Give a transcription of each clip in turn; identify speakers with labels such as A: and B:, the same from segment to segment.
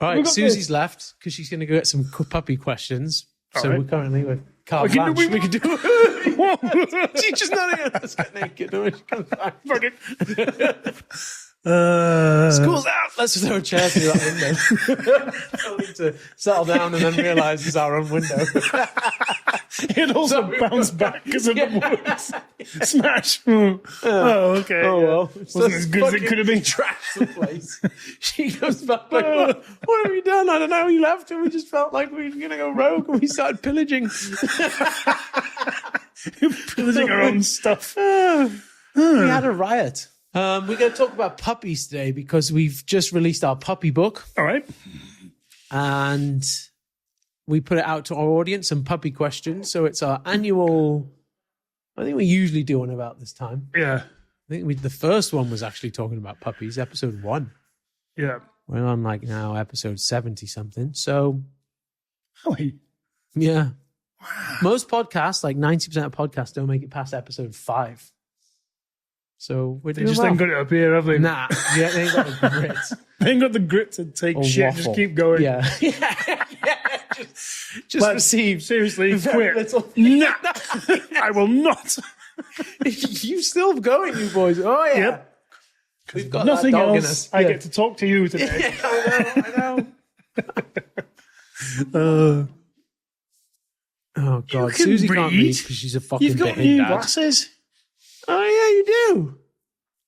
A: All right, Susie's left because she's going to go get some puppy questions. So we're currently with Carl Blanche. We can do it. She's just not here. Let's get naked. No, she comes back. School's out. Let's throw a chair through that window. I'll need to settle down and then realise it's our own window.
B: It also bounced back because of the woods. Smash. Oh, okay.
A: Oh, well.
B: Wasn't as good as it could have been.
A: Trash the place. She comes back like, what have you done? I don't know. You left and we just felt like we were going to go rogue and we started pillaging.
B: Pillaging our own stuff.
A: We had a riot. We're going to talk about puppies today because we've just released our puppy book.
B: All right.
A: And we put it out to our audience, some puppy questions. So it's our annual, I think we usually do one about this time.
B: Yeah.
A: I think the first one was actually talking about puppies, episode 1.
B: Yeah.
A: We're on like now episode 70 something. So,
B: Really?
A: yeah. Wow. Most podcasts, like 90% of podcasts, don't make it past episode 5. So we're doing
B: They just ain't got it up here, have they?
A: Nah, yeah, they ain't got the grit.
B: They ain't got the grit to take
A: Or
B: shit.
A: waffle.
B: Just keep going.
A: Yeah. Just
B: Like,
A: receive.
B: Seriously,
A: very
B: quit.
A: little.
B: Nah, I will not.
A: You still going, you boys? Oh yeah.
B: Yep.
A: We've got
B: Nothing
A: that dog in
B: else.
A: us.
B: I
A: Yeah.
B: get to talk to you today.
A: Yeah, I know. Oh God,
B: can
A: Susie can't
B: read.
A: read because she's a fucking
B: You've got
A: bit
B: new
A: dad.
B: glasses.
A: Oh yeah, you do.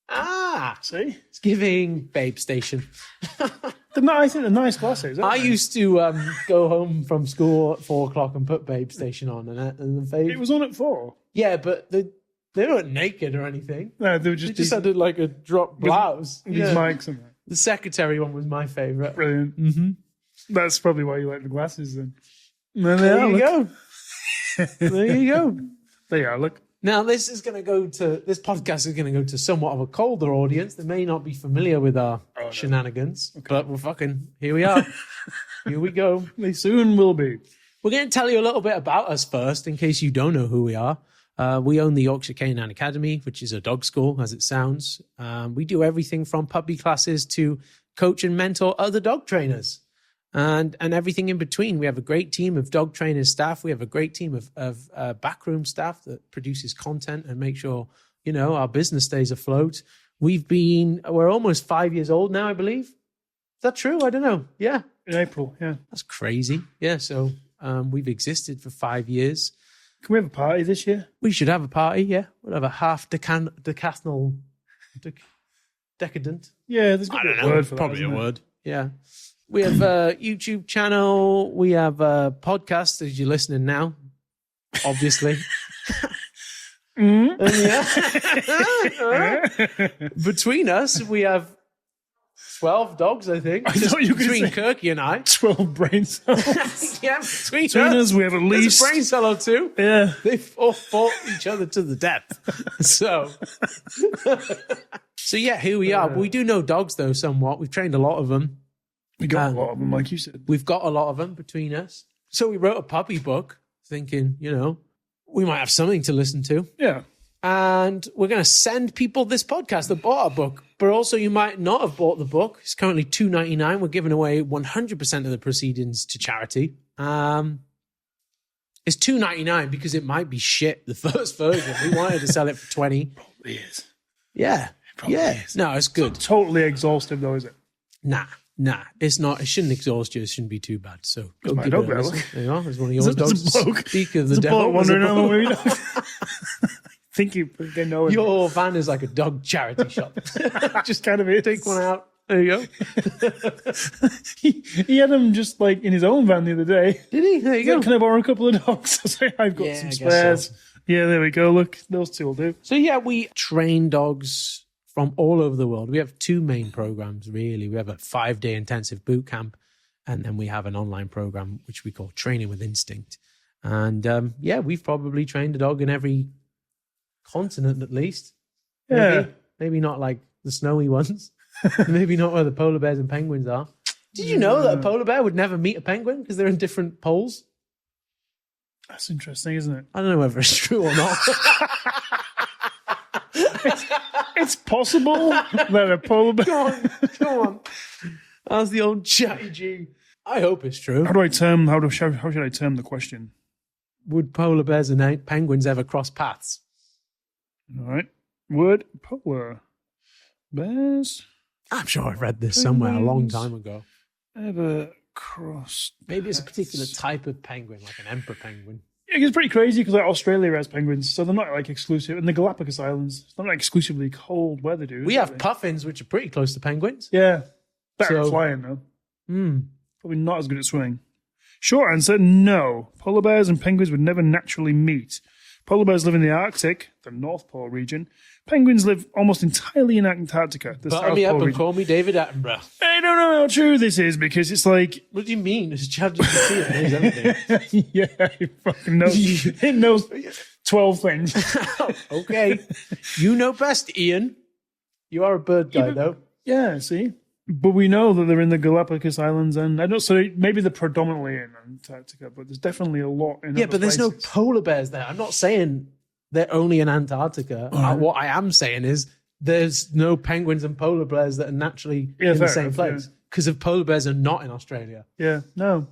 A: Ah,
B: See?
A: it's giving Babe Station.
B: I think they're nice glasses.
A: I used to go home from school at 4:00 and put Babe Station on, and the
B: It was on at 4.
A: yeah, but they weren't naked or anything.
B: No, they were
A: They
B: just,
A: just had like a drop blouse.
B: these
A: Yeah.
B: mics and that.
A: The secretary one was my favourite.
B: Brilliant.
A: Mm-hmm.
B: That's probably why you like the glasses then.
A: There you go. There you go.
B: There you are, look.
A: Now, this podcast is going to go to somewhat of a colder audience. They may not be familiar with our shenanigans, but here we are. Here we go.
B: They soon will be.
A: We're going to tell you a little bit about us first, in case you don't know who we are. We own the Yorkshire Canine Academy, which is a dog school, as it sounds. We do everything from puppy classes to coach and mentor other dog trainers. And everything in between. We have a great team of dog trainers staff. We have a great team of backroom staff that produces content and make sure, our business stays afloat. We're almost 5 years old now, I believe. Is that true? I don't know. Yeah.
B: In April, yeah.
A: That's crazy. Yeah. So we've existed for 5 years.
B: Can we have a party this year?
A: We should have a party. Yeah. We'll have a half decadent.
B: Yeah, there's got to be a word for that.
A: Probably a
B: isn't there?
A: word. Yeah. We have a YouTube channel. We have a podcast as you're listening now, obviously. And between us, we have 12 dogs, I think.
B: I thought you were
A: between
B: gonna say
A: Kirky and I.
B: 12 brain cells.
A: Yeah, between
B: Between us, we have at
A: There's
B: least...
A: a brain cell or two.
B: Yeah.
A: They've all fought each other to the death. So yeah, here we are. We do know dogs, though, somewhat. We've trained a lot of them.
B: We got a lot of them, like you said.
A: We've got a lot of them between us. So we wrote a puppy book thinking, we might have something to listen to.
B: Yeah.
A: And we're going to send people this podcast that bought our book. But also you might not have bought the book. It's currently $2.99. We're giving away 100% of the proceedings to charity. It's $2.99 because it might be shit, the first version. We wanted to sell it for $20.
B: Probably is.
A: Yeah.
B: Probably is.
A: No, it's good.
B: Not totally exhaustive, though, is it?
A: Nah, it's not. It shouldn't exhaust you. It shouldn't be too bad. So go
B: my
A: give
B: dog
A: it a
B: there,
A: listen.
B: look.
A: There you are. There's one of your dogs.
B: There's a bloke.
A: Speak of the
B: There's a
A: devil.
B: bloke wandering around where we know. Think they know him.
A: Your van is like a dog charity shop.
B: Just kind of is.
A: Take one out. There you go.
B: He had them just like in his own van the other day.
A: Did he? There you go.
B: Can I borrow a couple of dogs? I say, I've got
A: Yeah,
B: some
A: I guess
B: spares.
A: so.
B: Yeah, there we go. Look, those two will do.
A: So yeah, we train dogs from all over the world. We have 2 main programs, really. We have a 5-day intensive boot camp, and then we have an online program, which we call Training with Instinct. And we've probably trained a dog in every continent at least.
B: Yeah.
A: Maybe not like the snowy ones. Maybe not where the polar bears and penguins are. Did you know that a polar bear would never meet a penguin because they're in different poles?
B: That's interesting, isn't it?
A: I don't know whether it's true or not.
B: It's possible that a polar bear...
A: Go on. That's the old Chatty G. I hope it's true.
B: How should I term the question?
A: Would polar bears and penguins ever cross paths?
B: All right. Would polar bears
A: I'm sure I've read this somewhere a long time ago.
B: ever cross?
A: Maybe it's a particular type of penguin, like an emperor penguin.
B: Yeah, it's pretty crazy because like Australia has penguins, so they're not like exclusive. And the Galapagos Islands, it's not like exclusively cold weather, dude.
A: We have puffins, which are pretty close to penguins.
B: Yeah. Better at
A: So-
B: flying, though. Probably not as good at swimming. Short answer, no. Polar bears and penguins would never naturally meet. Polar bears live in the Arctic, the North Pole region. Penguins live almost entirely in Antarctica, the
A: Butter
B: South
A: me up
B: Pole
A: and
B: region.
A: call me David Attenborough.
B: I don't know how true this is because it's like,
A: What do you mean? It's ChatGPT. It knows everything.
B: yeah, it fucking knows. It knows 12 things.
A: Okay. You know best, Ian. You are a bird guy, though.
B: Yeah, see? But we know that they're in the Galapagos Islands, and I don't. So maybe they're predominantly in Antarctica, but there's definitely a lot in.
A: Yeah,
B: other
A: but there's no
B: places.
A: polar bears there. I'm not saying they're only in Antarctica. What I am saying is there's no penguins and polar bears that are naturally in the
B: fair
A: same
B: enough,
A: place. Because if polar bears are not in Australia.
B: Yeah, no,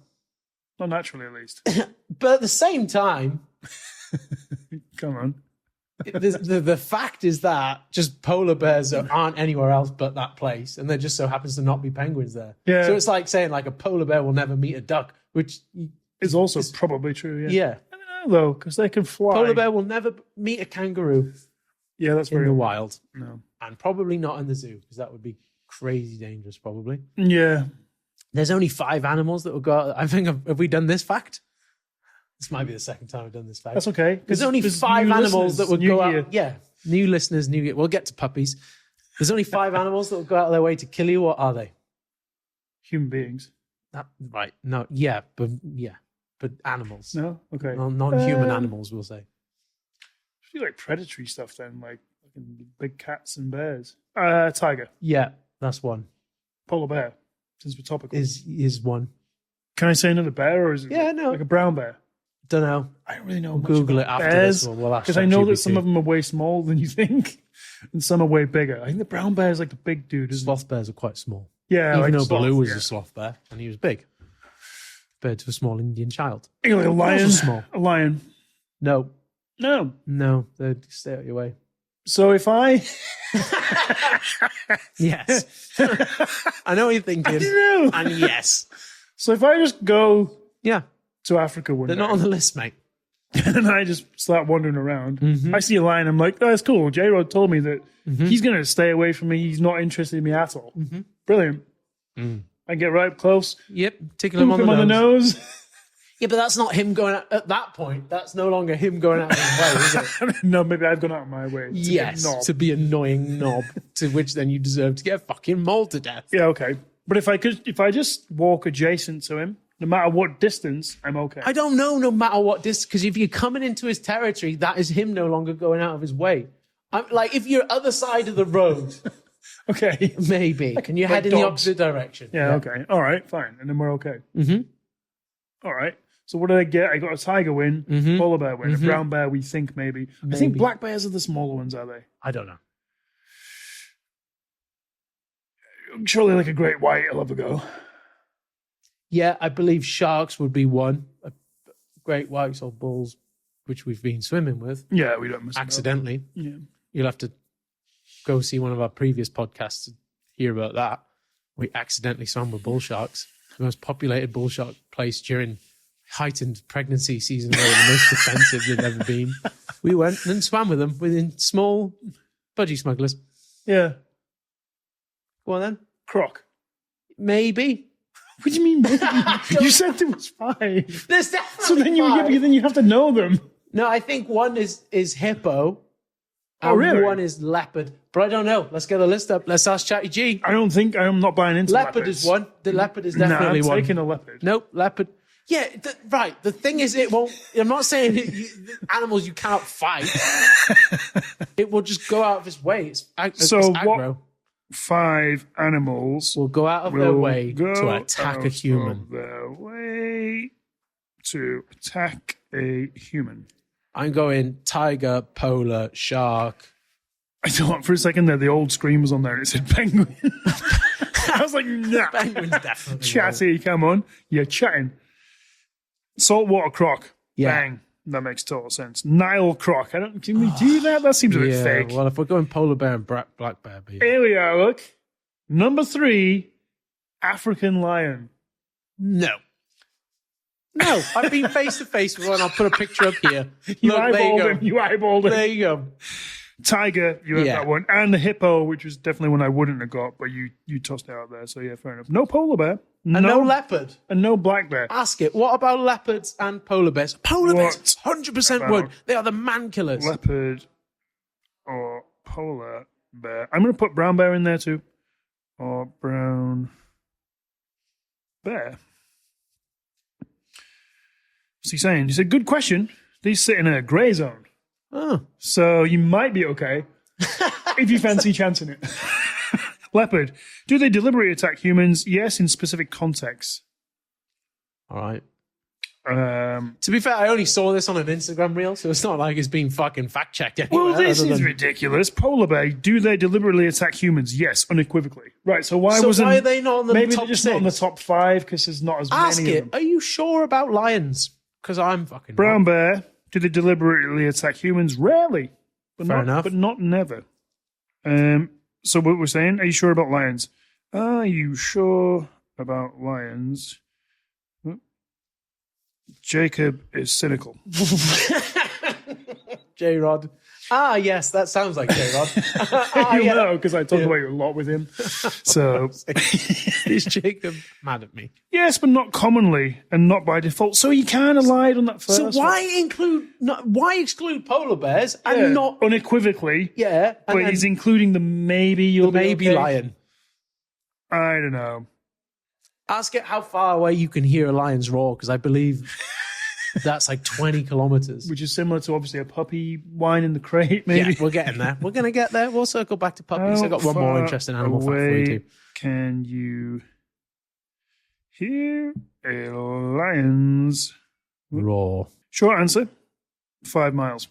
B: not naturally at least.
A: But at the same time,
B: Come on.
A: the fact is that just polar bears aren't anywhere else but that place, and there just so happens to not be penguins there.
B: Yeah.
A: So it's like saying like a polar bear will never meet a duck, which
B: It's also probably true. Yeah.
A: yeah,
B: I don't know though, because they can fly.
A: polar bear will never meet a kangaroo
B: Yeah, that's
A: in
B: very
A: the wild,
B: No.
A: and probably not in the zoo because that would be crazy dangerous. Probably
B: Yeah.
A: there's only 5 animals that will go out. I think have we done this fact? This might be the second time we've done this fact.
B: That's okay.
A: There's only 5 animals that would go
B: year.
A: out. Yeah, new listeners, new year. We'll get to puppies. There's only 5 animals that will go out of their way to kill you. What are they?
B: Human beings.
A: Right. No. But animals.
B: No? Okay.
A: Non-human animals, we'll say.
B: I feel like predatory stuff then, like fucking big cats and bears. Tiger.
A: Yeah, that's one.
B: Polar bear, since we're topical.
A: Is one.
B: Can I say another bear or is it
A: Yeah, no.
B: like a brown bear?
A: Don't know.
B: I don't really know much
A: Google
B: about
A: it after
B: bears,
A: this one. We'll ask
B: because I know that
A: ChatGPT.
B: some of them are way smaller than you think and some are way bigger. I think the brown bear is like the big dude, isn't
A: Sloth bears are quite small.
B: it? Yeah,
A: Even
B: like
A: though
B: sloth,
A: Baloo was
B: yeah.
A: a sloth bear and he was big, compared to a small Indian child.
B: You know, like a lion.
A: Also small.
B: A lion.
A: No,
B: No.
A: they stay out of your way.
B: So if I...
A: Yes, I know what you're thinking.
B: No.
A: And yes,
B: So if I just go
A: yeah,
B: to Africa one
A: they're
B: day
A: not on the list, mate.
B: and I just start wandering around,
A: Mm-hmm.
B: I see a lion, I'm like, oh, that's cool. J-Rod told me that he's going to stay away from me. He's not interested in me at all.
A: Mm-hmm.
B: Brilliant.
A: Mm.
B: I get right up close,
A: Yep, tickle him
B: poop
A: on
B: him
A: the
B: on the
A: nose.
B: nose.
A: Yeah, but that's not him going out, at that point. That's no longer him going out of his way, is it?
B: No, maybe I've gone out of my way. To get
A: Yes,
B: knob.
A: to be annoying knob, to which then you deserve to get fucking mauled to death.
B: Yeah, okay. But if I just walk adjacent to him, no matter what distance, I'm okay.
A: I don't know, no matter what distance, because if you're coming into his territory, that is him no longer going out of his way. I'm like, if you're other side of the road,
B: Okay.
A: maybe, and you
B: like
A: head in the
B: dogs.
A: opposite direction.
B: Yeah, okay. All right, fine. And then we're okay.
A: Mm-hmm.
B: All right. So what did I get? I got a tiger win,
A: Mhm.
B: polar bear win,
A: Mhm.
B: a brown bear, we think maybe. I think black bears are the smaller ones, are they?
A: I don't know.
B: Surely like a great white will have a go.
A: Yeah, I believe sharks would be one. Great whites or bulls, which we've been swimming with
B: Yeah, we don't miss it.
A: accidentally.
B: Yeah.
A: You'll have to go see one of our previous podcasts to hear about that. We accidentally swam with bull sharks, the most populated bull shark place during heightened pregnancy season, where the most defensive they've ever been. We went and swam with them within small budgie smugglers.
B: Yeah.
A: Go on then.
B: Croc.
A: Maybe.
B: What do you mean? Maybe? You said there was 5.
A: There's definitely
B: So then then you have to know them.
A: No, I think one is hippo.
B: Oh,
A: And
B: really?
A: one is leopard. But I don't know. Let's get the list up. Let's ask Chatty G.
B: I'm not buying into
A: Leopard
B: leopards.
A: is one. The leopard is
B: Nah,
A: definitely
B: I'm
A: one.
B: taking a leopard.
A: Nope, leopard. Yeah, right. The thing is, it won't. I'm not saying animals you cannot fight. It will just go out of its way. It's
B: So
A: aggro.
B: 5 animals
A: Will go out of their
B: will
A: way
B: go
A: to attack a
B: out
A: human.
B: of their way to attack a human.
A: I'm going tiger, polar, shark.
B: I thought for a second there the old scream was on there and it said penguin. I was like, nah.
A: Penguins definitely won't.
B: Chatty, come on. You're chatting. Saltwater croc.
A: Yeah.
B: Bang. That makes total sense. Nile croc. Can we do that? That seems a bit fake.
A: Well, if we're going polar bear and black bear, but
B: Here we are, look. Number 3, African lion.
A: no. No, I've been face to face with one. I'll put a picture up here.
B: You
A: Look, there you
B: eyeballed
A: go.
B: him. You eyeballed him.
A: There you go.
B: Tiger, you have
A: Yeah.
B: that one. And the hippo, which was definitely one I wouldn't have got, but you tossed it out there. So, yeah, fair enough. No polar bear.
A: And no leopard.
B: And no black bear.
A: Ask it, what about leopards and polar bears? Polar bears,
B: What
A: 100% would. They are the man killers.
B: Leopard or polar bear. I'm going to put brown bear in there too. Or brown bear. What's he saying? He said, good question. These sit in a grey zone.
A: Oh,
B: So you might be okay if you fancy chancing it. Leopard. Do they deliberately attack humans? Yes, in specific contexts.
A: all right.
B: Um,
A: To be fair, I only saw this on an Instagram reel, so it's not like it's being fucking fact checked anywhere.
B: well, this
A: other
B: is
A: than-
B: ridiculous. Polar bear. Do they deliberately attack humans? Yes, unequivocally. Right. So why
A: So
B: wasn't?
A: why are they not on the
B: maybe
A: top
B: they're just
A: 6?
B: not on the top 5 because there's not as
A: Ask
B: many
A: it,
B: of them.
A: are you sure about lions? Because I'm fucking
B: Brown
A: not.
B: bear. Do they deliberately attack humans? Rarely, but
A: Fair
B: not,
A: enough.
B: but not never. So what we're saying? Are you sure about lions? Are you sure about lions? Jacob is cynical.
A: J-Rod. Ah, yes, that sounds like J-Rod. Ah,
B: You
A: yeah.
B: know, because I talk about you a lot with him. So
A: Is Jacob mad at me?
B: yes, but not commonly and not by default. So he kind of lied on that first.
A: So why
B: one.
A: why exclude polar bears and
B: Yeah,
A: not
B: unequivocally?
A: and
B: But
A: then
B: he's including the maybe you'll
A: maybe
B: be okay.
A: lion?
B: I don't know.
A: Ask it how far away you can hear a lion's roar, because I believe that's like 20 kilometers.
B: Which is similar to obviously a puppy whine in the crate, maybe.
A: Yeah, we're getting there. We're going to get there. We'll circle back to puppies. I got one more
B: far
A: interesting animal fact for you
B: away
A: too.
B: Can you hear a lion's
A: Roar.
B: short answer? 5 miles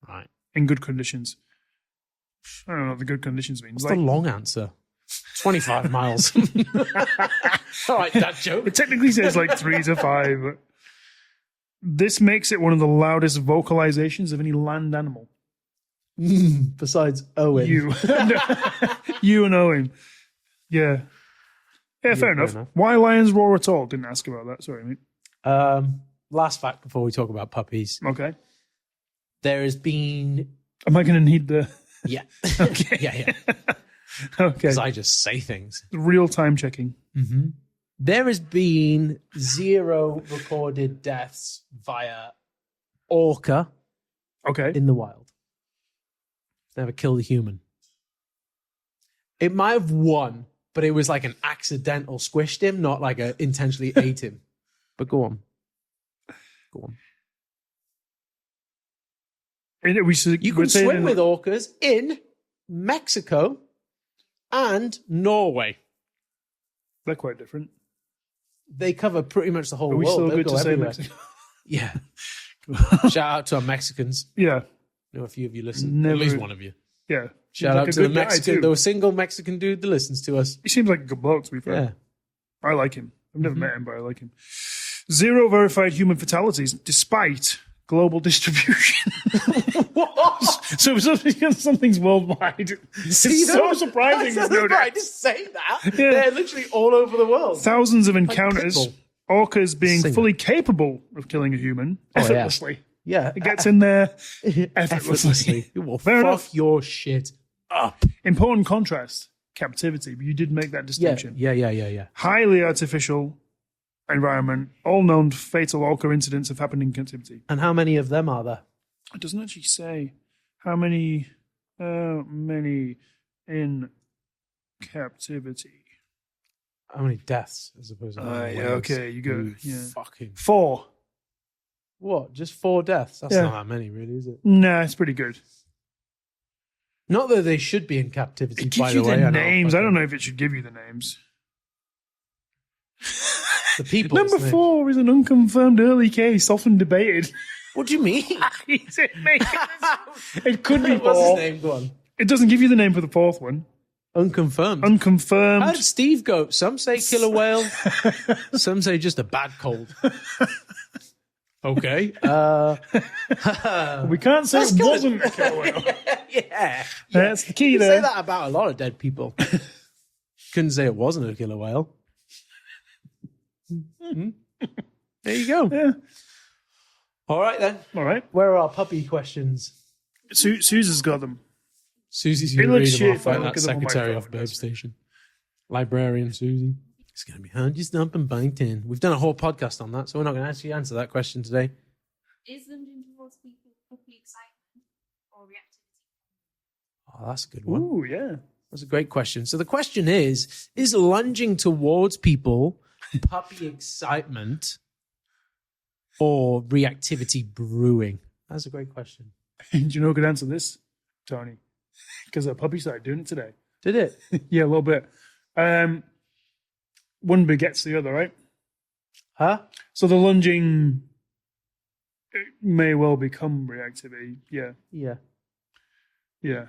A: Right.
B: in good conditions. I don't know what the good conditions means.
A: What's the long answer? 25 miles. All right, that joke.
B: It technically says like 3 to 5. But this makes it one of the loudest vocalizations of any land animal.
A: Besides Owen.
B: You. You and Owen. Yeah. Yeah, fair enough. Why lions roar at all? Didn't ask about that. Sorry, mate.
A: Last fact before we talk about puppies.
B: Okay.
A: There has been...
B: Am I going to need the...
A: Yeah.
B: Okay.
A: yeah.
B: Okay.
A: Because I just say things.
B: Real time checking.
A: There has been 0 recorded deaths via orca
B: Okay.
A: in the wild. Never killed a human. It might have won, but it was like an accidental squished him, not like a intentionally ate him. But go on. Go on. You can swim with orcas in Mexico and Norway.
B: They're quite different.
A: They cover pretty much the whole
B: Are we
A: world.
B: still
A: They'll
B: good
A: go
B: to say
A: everywhere.
B: Mexico?
A: Yeah. Shout out to our Mexicans.
B: Yeah.
A: I know a few of you listen.
B: Never-
A: At least one of you.
B: Yeah.
A: Shout
B: Seems
A: out
B: like a
A: to the
B: good guy,
A: Mexican,
B: too.
A: the single Mexican dude that listens to us.
B: He seems like a good bloke, to be fair.
A: Yeah.
B: I like him. I've never met him, but I like him. 0 verified human fatalities, despite global distribution.
A: What?
B: So something's worldwide. It's so surprising. There's no
A: I
B: doubt.
A: just say that.
B: Yeah.
A: They're literally all over the world.
B: Thousands of encounters.
A: Pitbull.
B: Orcas being
A: Singer.
B: fully capable of killing a human
A: yeah.
B: effortlessly.
A: Yeah.
B: It gets in there effortlessly.
A: effortlessly. You will
B: Fair
A: fuck
B: enough.
A: your shit up.
B: Important contrast, captivity. But you did make that
A: Yeah.
B: distinction.
A: Yeah.
B: Highly artificial environment. All known fatal orca incidents have happened in captivity.
A: And how many of them are there?
B: It doesn't actually say how many in captivity.
A: How many deaths, as opposed to how many
B: Yeah,
A: whales?
B: okay, you go.
A: You
B: Yeah.
A: fucking...
B: 4.
A: What? Just 4 deaths? That's
B: Yeah.
A: not that many, really, is it?
B: Nah, it's pretty good.
A: Not that they should be in captivity,
B: It
A: by
B: gives you
A: the way.
B: the names. I don't know if it should give you the names.
A: The people.
B: Number 4 is an unconfirmed early case, often debated.
A: What do you mean?
B: It could be
A: What's his
B: 4.
A: name? Go on.
B: It doesn't give you the name for the 4th one.
A: Unconfirmed. How
B: Unconfirmed.
A: did Steve go? Some say killer whale. Some say just a bad cold. Okay.
B: We can't say it wasn't a killer whale.
A: Yeah.
B: That's the key
A: You can
B: there.
A: say that about a lot of dead people. Couldn't say it wasn't a killer whale. There you go.
B: Yeah.
A: All right, then.
B: All right.
A: Where are our puppy questions?
B: Susan's got them.
A: Susie's
B: It
A: going to read
B: looks
A: them
B: shit
A: off
B: if I
A: like
B: look
A: that
B: at them on my
A: secretary
B: phone,
A: off Babe
B: doesn't it?
A: Station. Librarian Susie. It's going to be hard. Just up and biting. We've done a whole podcast on that, so we're not going to actually answer that question today.
C: Is lunging towards people puppy excitement or reactivity?
A: Oh, that's a good one.
B: Ooh, yeah.
A: That's a great question. So the question is lunging towards people puppy excitement or reactivity brewing? That's a great question.
B: Do you know who could answer this, Tony? Because a puppy started doing it today.
A: Did it?
B: Yeah, a little bit. One begets the other, right?
A: Huh?
B: So the lunging may well become reactivity. Yeah,
A: Yeah.
B: yeah,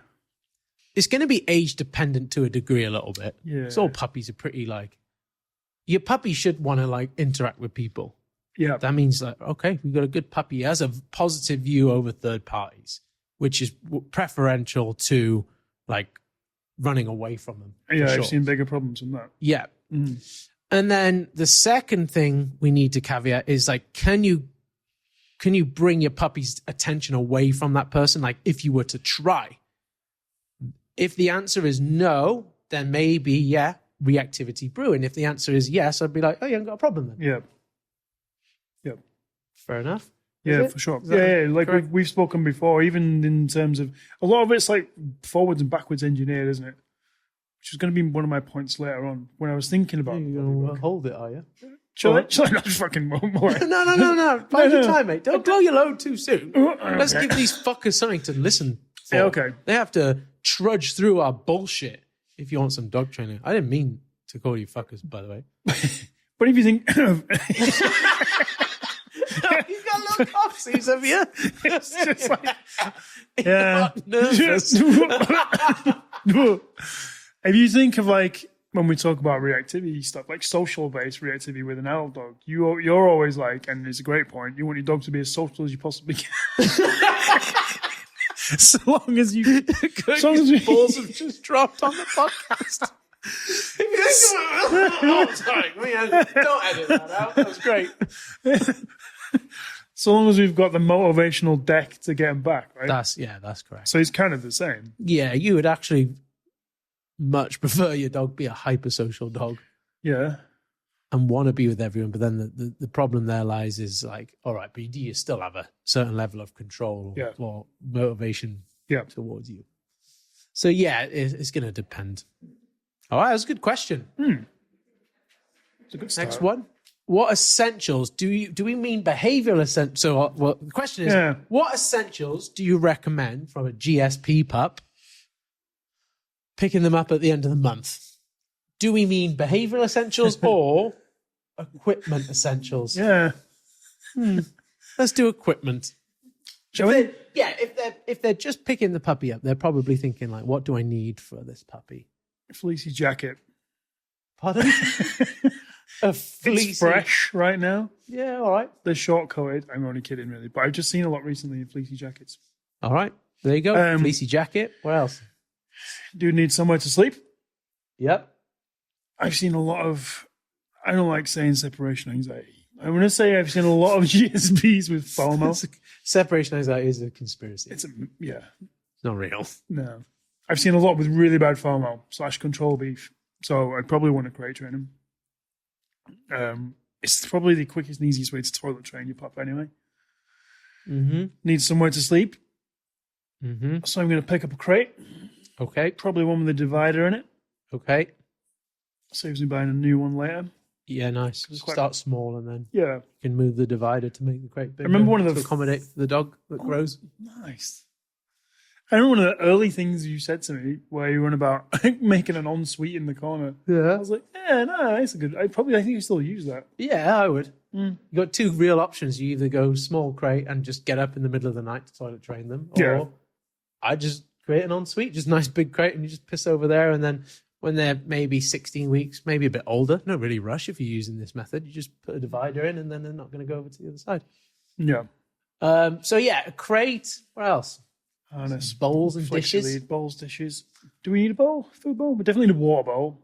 A: It's going to be age dependent to a degree a little bit.
B: yeah.
A: So all puppies are pretty like, your puppy should want to like interact with people.
B: Yeah,
A: That means like, okay, we've got a good puppy. He has a positive view over third parties, which is preferential to like running away from them. for
B: yeah.
A: sure.
B: I've seen bigger problems than that.
A: Yeah.
B: Mm.
A: And then the second thing we need to caveat is like, can you bring your puppy's attention away from that person? Like if you were to try, if the answer is no, then maybe, yeah, reactivity brewing. If the answer is yes, I'd be like, oh, you haven't got a problem then.
B: Yeah,
A: Fair enough.
B: yeah,
A: it?
B: for sure.
A: Is that
B: Yeah, like
A: correct?
B: we've spoken before, even in terms of a lot of it's like forwards and backwards engineered, isn't it? Which is going to be one of my points later on when I was thinking about.
A: You're going to hold it, are you?
B: Shall I not just fucking more?
A: No. Bide your
B: no.
A: time, mate. Don't blow your load too soon.
B: Okay.
A: Let's give these fuckers something to listen for.
B: Yeah, okay.
A: They have to trudge through our bullshit if you want some dog training. I didn't mean to call you fuckers, by the way.
B: But if you think,
A: You've got little coughies, have you?
B: it's just like, yeah.
A: Nervous.
B: If you think of like when we talk about reactivity stuff, like social based reactivity with an adult dog, you're always like, and it's a great point, you want your dog to be as social as you possibly can. So long as you
A: balls have just dropped on the podcast. Oh, sorry. Don't edit that out. That was great.
B: so long as we've got the motivational deck to get him back, right?
A: That's correct.
B: So it's kind of the same.
A: Yeah, you would actually much prefer your dog be a hypersocial dog
B: Yeah.
A: and want to be with everyone. But then the problem there lies is like, all right, but do you still have a certain level of control
B: Yeah.
A: or motivation
B: Yeah.
A: towards you? So yeah, it's going to depend. All right, that's a good question.
B: It's a good start.
A: Next one. What essentials do we mean behavioral essentials? So well, the question is,
B: Yeah.
A: what essentials do you recommend from a GSP pup picking them up at the end of the month? Do we mean behavioral essentials or equipment essentials?
B: Yeah.
A: Let's do equipment.
B: Shall we?
A: If they're just picking the puppy up, they're probably thinking like, what do I need for this puppy?
B: Fleecy jacket.
A: Pardon? A fleecy.
B: It's fresh right now.
A: Yeah, all right.
B: They're short coated. I'm only kidding, really. But I've just seen a lot recently in fleecy jackets.
A: All right. There you go. Fleecy jacket. What else?
B: Dude needs somewhere to sleep.
A: Yep.
B: I've seen a lot of, I don't like saying separation anxiety. I'm going to say I've seen a lot of GSPs with FOMO.
A: Separation anxiety is a conspiracy.
B: It's yeah,
A: It's not real.
B: no. I've seen a lot with really bad FOMO / control beef. So I'd probably want to crate train him. It's probably the quickest and easiest way to toilet train your pup anyway.
A: Mm-hmm.
B: Needs somewhere to sleep.
A: Mm-hmm.
B: So I'm going to pick up a crate.
A: Okay.
B: Probably one with a divider in it.
A: Okay.
B: Saves me buying a new one later.
A: Yeah, nice.
B: quite-
A: Start small and then
B: Yeah.
A: you can move the divider to make the crate bigger.
B: remember one of
A: to
B: the
A: accommodate the dog that grows.
B: Nice. I remember one of the early things you said to me where you went about making an ensuite in the corner. I
A: Yeah.
B: was like, yeah, no, it's a good. I think you still use that.
A: Yeah, I would. You got two real options. You either go small crate and just get up in the middle of the night to toilet train them, or
B: Yeah.
A: I just create an ensuite, just a nice big crate, and you just piss over there. And then when they're maybe 16 weeks, maybe a bit older, no really rush if you're using this method. You just put a divider in, and then they're not going to go over to the other side.
B: Yeah.
A: So yeah, a crate. What else?
B: Harness.
A: Bowls and
B: Flexi
A: dishes.
B: lead, bowls, dishes. Do we need a bowl? Food bowl? We definitely need a water bowl.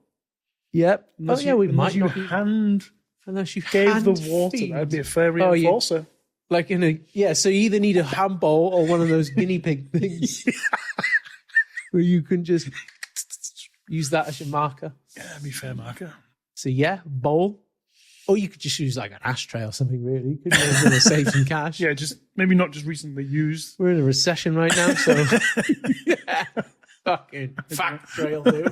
A: Yep.
B: Unless
A: yeah, we
B: unless
A: might
B: you
A: not.
B: unless you gave the water, that'd be a fair reinforcer.
A: Like so you either need a hand bowl or one of those guinea pig things where you can just use that as your marker.
B: Yeah, that'd be a fair marker.
A: So yeah, bowl. Or you could just use like an ashtray or something, really. You could to save some cash.
B: Yeah, just maybe not just recently used.
A: We're in a recession right now, so yeah. Fucking fact tray will do.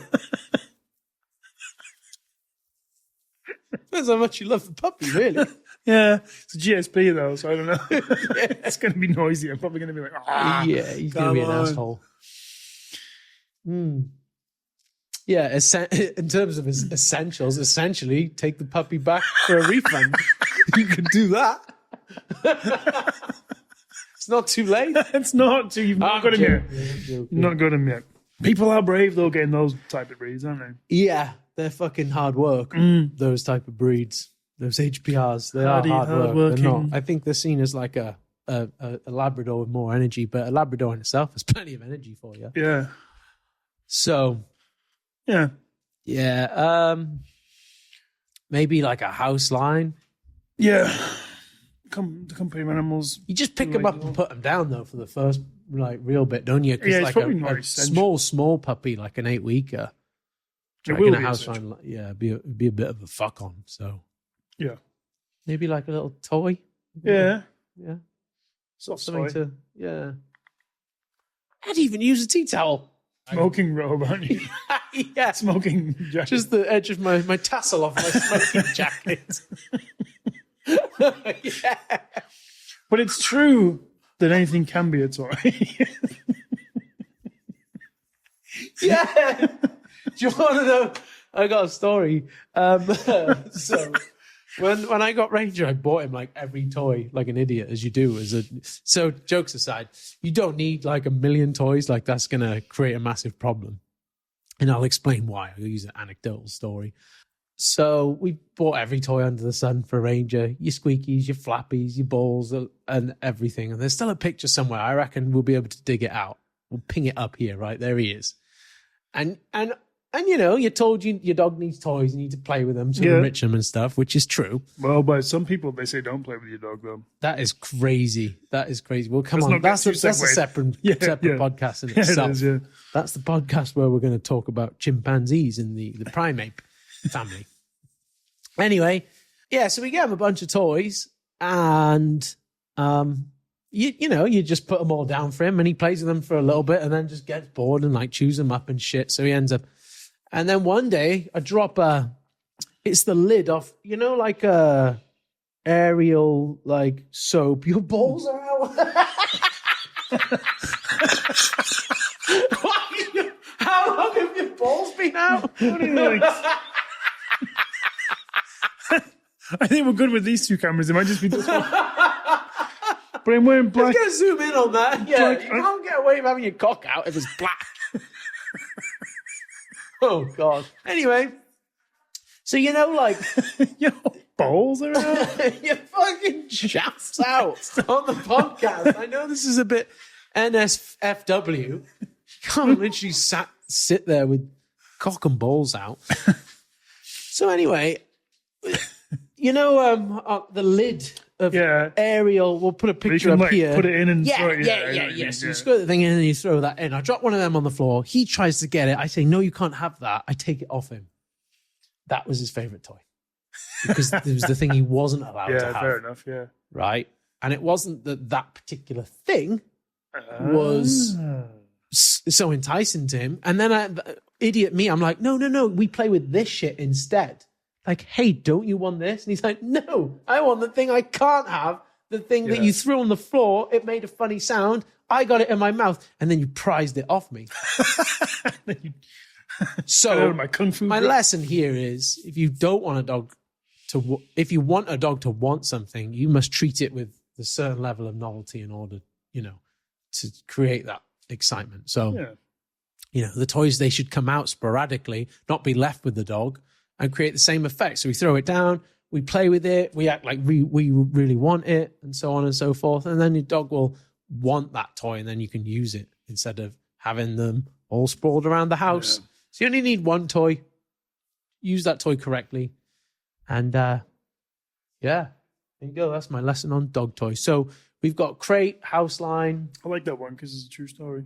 A: Depends how much you love the puppy, really.
B: Yeah, it's a GSP though, so I don't know. It's going to be noisy. I'm probably going to be like,
A: yeah, he's going to be an asshole. Yeah, in terms of his essentials, essentially take the puppy back for a refund. You can do that. It's not too late.
B: It's not too. You've not got him yet.
A: You've
B: Not got him yet. People are brave though, getting those type of breeds, aren't they?
A: Yeah, they're fucking hard work. Those type of breeds, those HPRs, they are hard work. They're not. I think they're seen as like a Labrador with more energy, but a Labrador in itself has plenty of energy for you.
B: Yeah.
A: So. Yeah. Maybe like a house line.
B: Yeah. The company animals.
A: You just pick them up and put them down though for the first like real bit, don't you?
B: Yeah, it's
A: like
B: probably
A: a
B: not essential.
A: small puppy, like an 8-weeker.
B: It will
A: in a
B: be
A: house
B: essential.
A: line, yeah, be a bit of a fuck on. So
B: Yeah.
A: maybe like a little toy.
B: Yeah.
A: Yeah.
B: Soft
A: Something
B: toy.
A: to yeah. I'd even use a tea towel.
B: Smoking robe, aren't you?
A: Yeah.
B: Smoking jacket.
A: Just the edge of my tassel off my smoking jacket. Yeah.
B: But it's true that anything can be a toy.
A: Yeah. Do you want to know? I got a story. So when I got Ranger, I bought him like every toy, like an idiot, as you do. So jokes aside, you don't need like a million toys. Like that's going to create a massive problem. And I'll explain why. I'll use an anecdotal story. So we bought every toy under the sun for Ranger, your squeakies, your flappies, your balls, and everything. And there's still a picture somewhere. I reckon we'll be able to dig it out. We'll ping it up here, right? There he is. And you know, you're told your dog needs toys, you need to play with them to enrich them and stuff, which is true.
B: Well, by some people, they say don't play with your dog, though.
A: That is crazy. Well, come on.
B: not
A: That's a
B: get too
A: separate
B: Yeah.
A: podcast in itself.
B: Yeah, it is, yeah.
A: That's the podcast where we're going to talk about chimpanzees in the primate family. Anyway, yeah, so we gave him a bunch of toys and you just put them all down for him and he plays with them for a little bit and then just gets bored and like chews them up and shit. So he ends up, and then one day I drop it's the lid off, like a Ariel like soap. Your balls are out. How long have your balls been out?
B: What do you think? I think we're good with these two cameras. It might just be this one. But I'm wearing black.
A: Let's get a zoom in on that. Yeah,
B: Black-
A: you can't get away with having your cock out if it's black. Oh, God. Anyway, so like...
B: Your balls are out.
A: your fucking shafts out on the podcast. I know this is a bit NSFW. You can't literally sit there with cock and balls out. So anyway, the lid of Ariel, we'll put a picture up here.
B: Put it in and
A: yeah,
B: throw it.
A: Yeah. So you squirt the thing in and you throw that in. I drop one of them on the floor. He tries to get it. I say, no, you can't have that. I take it off him. That was his favorite toy because it was the thing he wasn't allowed to have.
B: Yeah, fair enough, yeah.
A: Right? And it wasn't that particular thing was so enticing to him. And then idiot me, I'm like, no, we play with this shit instead. Like, hey, don't you want this? And he's like, no, I want the thing I can't have. The thing that you threw on the floor, it made a funny sound. I got it in my mouth. And then you prized it off me. So my lesson here is if you want a dog to want something, you must treat it with a certain level of novelty in order, to create that excitement. So,
B: Yeah.
A: the toys, they should come out sporadically, not be left with the dog, and create the same effect. So we throw it down, we play with it, we act like we really want it, and so on and so forth. And then your dog will want that toy, and then you can use it instead of having them all sprawled around the house.
B: Yeah.
A: So you only need one toy. Use that toy correctly. And there you go. That's my lesson on dog toys. So we've got crate, house line.
B: I like that one because it's a true story.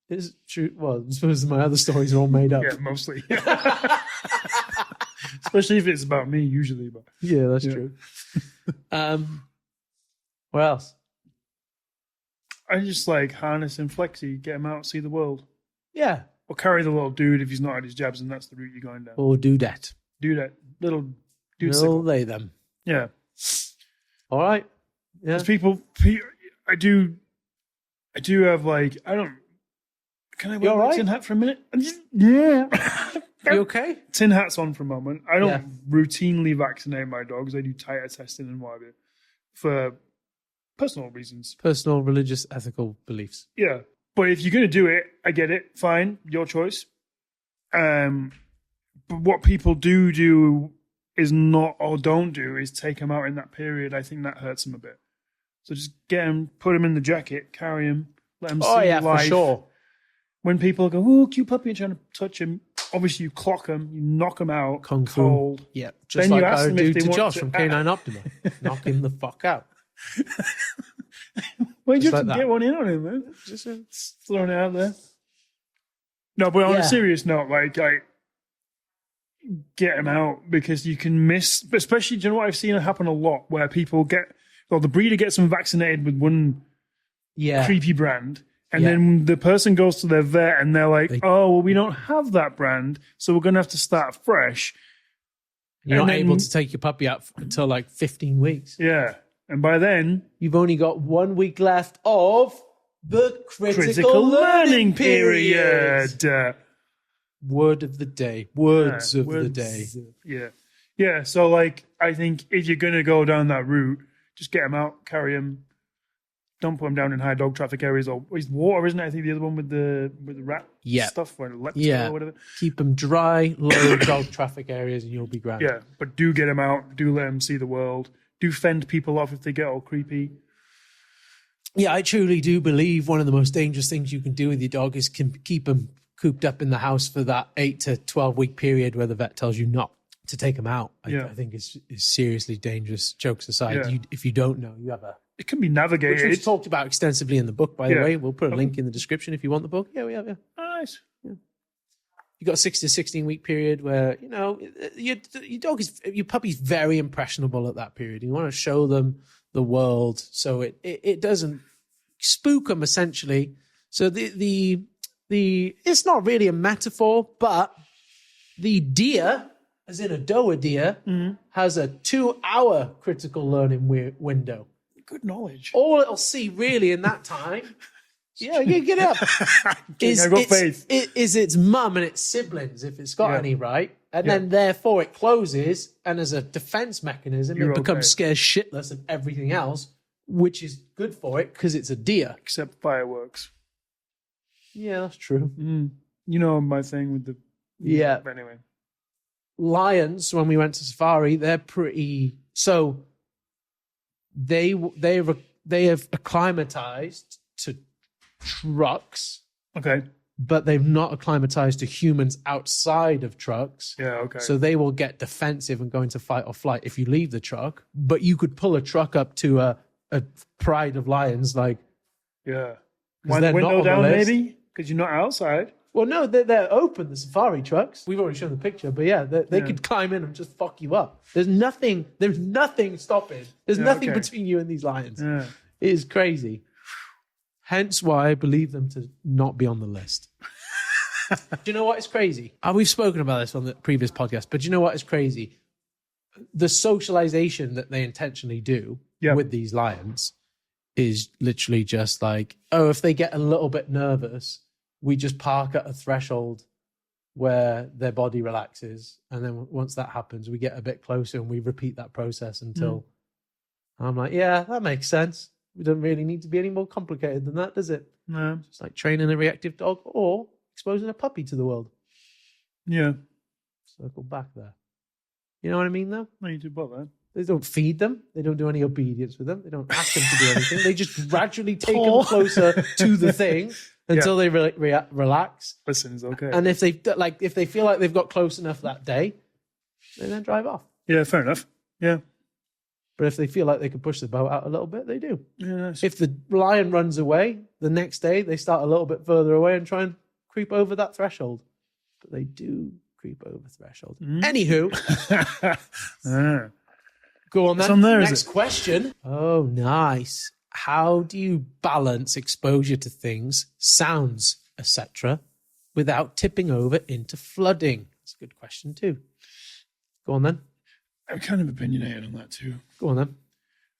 A: It's true. Well, I suppose my other stories are all made up.
B: Yeah, mostly. Especially if it's about me, usually. But
A: Yeah, that's true. What else?
B: I just like harnessing Flexi, get him out, see the world.
A: Yeah.
B: Or carry the little dude if he's not at his jabs, and that's the route you're going down.
A: Or do that.
B: Do that. Little dude
A: Will
B: sickle.
A: they them?
B: Yeah.
A: All right. Yeah.
B: Because I do have like, can I wear
A: all
B: my
A: right?
B: tin hat for a minute? Yeah.
A: You okay?
B: Tin hat's on for a moment. I don't
A: Yeah.
B: routinely vaccinate my dogs. I do titer testing and what have you for personal reasons.
A: Personal, religious, ethical beliefs.
B: Yeah. But if you're going to do it, I get it. Fine. Your choice. But what people do is not, or don't do, is take them out in that period. I think that hurts them a bit. So just get them, put them in the jacket, carry them, let them see life.
A: For sure.
B: When people go, oh, cute puppy, and trying to touch him, obviously you clock them, you knock them out,
A: Kung fu.
B: cold.
A: Yeah. Just
B: Then you
A: like
B: ask
A: I
B: them
A: do
B: if they
A: to
B: want
A: Josh
B: to-
A: from Canine Optima. Knock him the fuck out.
B: Why'd you
A: Just
B: have
A: like
B: to
A: that.
B: get one in on him, man?
A: Just
B: Throwing it out there. No, but on
A: Yeah.
B: a serious note, like get them out because you can miss, especially, do you know what I've seen happen a lot where people the breeder gets them vaccinated with one creepy brand. And
A: Yeah.
B: then the person goes to their vet and they're like,
A: They-
B: oh, well, we don't have that brand. So we're going to have to start fresh.
A: You're
B: And
A: not
B: then-
A: able to take your puppy out until like 15 weeks.
B: Yeah. And by then,
A: You've only got 1 week left of the
B: critical learning period.
A: Word of the day. Words of the
B: Words.
A: day.
B: Yeah. Yeah. So, like, I think if you're going to go down that route, just get them out, carry them. Don't put them down in high dog traffic areas or it's water, isn't it? I think the other one with the rat
A: Yeah.
B: stuff, or lepto
A: Yeah.
B: or whatever.
A: Keep them dry, low dog traffic areas, and you'll be grand.
B: Yeah. But do get them out. Do let them see the world. Do fend people off if they get all creepy.
A: Yeah, I truly do believe one of the most dangerous things you can do with your dog is keep them cooped up in the house for that 8 to 12 week period where the vet tells you not to take them out. I think is seriously dangerous. Jokes aside,
B: Yeah.
A: if you don't know, you have a...
B: It can be
A: Which
B: navigated.
A: we've talked about extensively in the book, by the
B: Yeah.
A: way. We'll put a link in the description if you want the book. Yeah, we have, yeah.
B: Nice.
A: You got a 6 to 16 week period where, your dog your puppy's very impressionable at that period. You want to show them the world so it doesn't spook them essentially. So the it's not really a metaphor, but the deer, as in a doe deer, has a 2-hour critical learning window.
B: Good knowledge.
A: All it'll see really in that time, get up,
B: I got faith.
A: is its mum and its siblings, if it's got
B: Yeah.
A: any, right? And
B: Yeah.
A: then therefore it closes, and as a defense mechanism,
B: You're
A: it becomes
B: okay.
A: scared shitless of everything else, which is good for it because it's a deer.
B: Except fireworks.
A: Yeah, that's true.
B: You know my thing with the...
A: Yeah.
B: Anyway.
A: Lions, when we went to safari, they're pretty... So they have acclimatized to trucks,
B: Okay.
A: but they've not acclimatized to humans outside of trucks.
B: Yeah, okay.
A: So they will get defensive and go into fight or flight if you leave the truck. But you could pull a truck up to a pride of lions, like,
B: yeah.
A: 'cause
B: Wind
A: they're
B: the
A: not
B: window
A: on the
B: down,
A: list.
B: maybe? Because you're not outside.
A: well, no, they're open, the safari trucks. We've already shown the picture, but yeah, they could climb in and just fuck you up. There's nothing stopping. There's nothing
B: okay.
A: between you and these lions.
B: Yeah.
A: It is crazy. Hence why I believe them to not be on the list. Do you know what is crazy? We've spoken about this on the previous podcast, but do you know what is crazy? The socialization that they intentionally do with these lions is literally just like, if they get a little bit nervous, we just park at a threshold where their body relaxes. And then once that happens, we get a bit closer and we repeat that process until I'm like, yeah, that makes sense. It doesn't really need to be any more complicated than that, does it?
B: No.
A: It's like training a reactive dog or exposing a puppy to the world.
B: Yeah.
A: Circle back there. You know what I mean, though?
B: No, you do bother.
A: They don't feed them. They don't do any obedience with them. They don't ask them to do anything. They just gradually take them closer to the thing until they relax.
B: Listen, it's okay.
A: And if they feel like they've got close enough that day, they then drive off.
B: Yeah, fair enough. Yeah.
A: But if they feel like they can push the boat out a little bit, they do.
B: Yeah, nice.
A: If the lion runs away, the next day they start a little bit further away and try and creep over that threshold. But they do creep over threshold. Anywho. Go on then.
B: On there,
A: next question. Oh, nice. How do you balance exposure to things, sounds, etc., without tipping over into flooding? That's a good question too. Go on then.
B: I'm kind of opinionated on that too.
A: Go on then.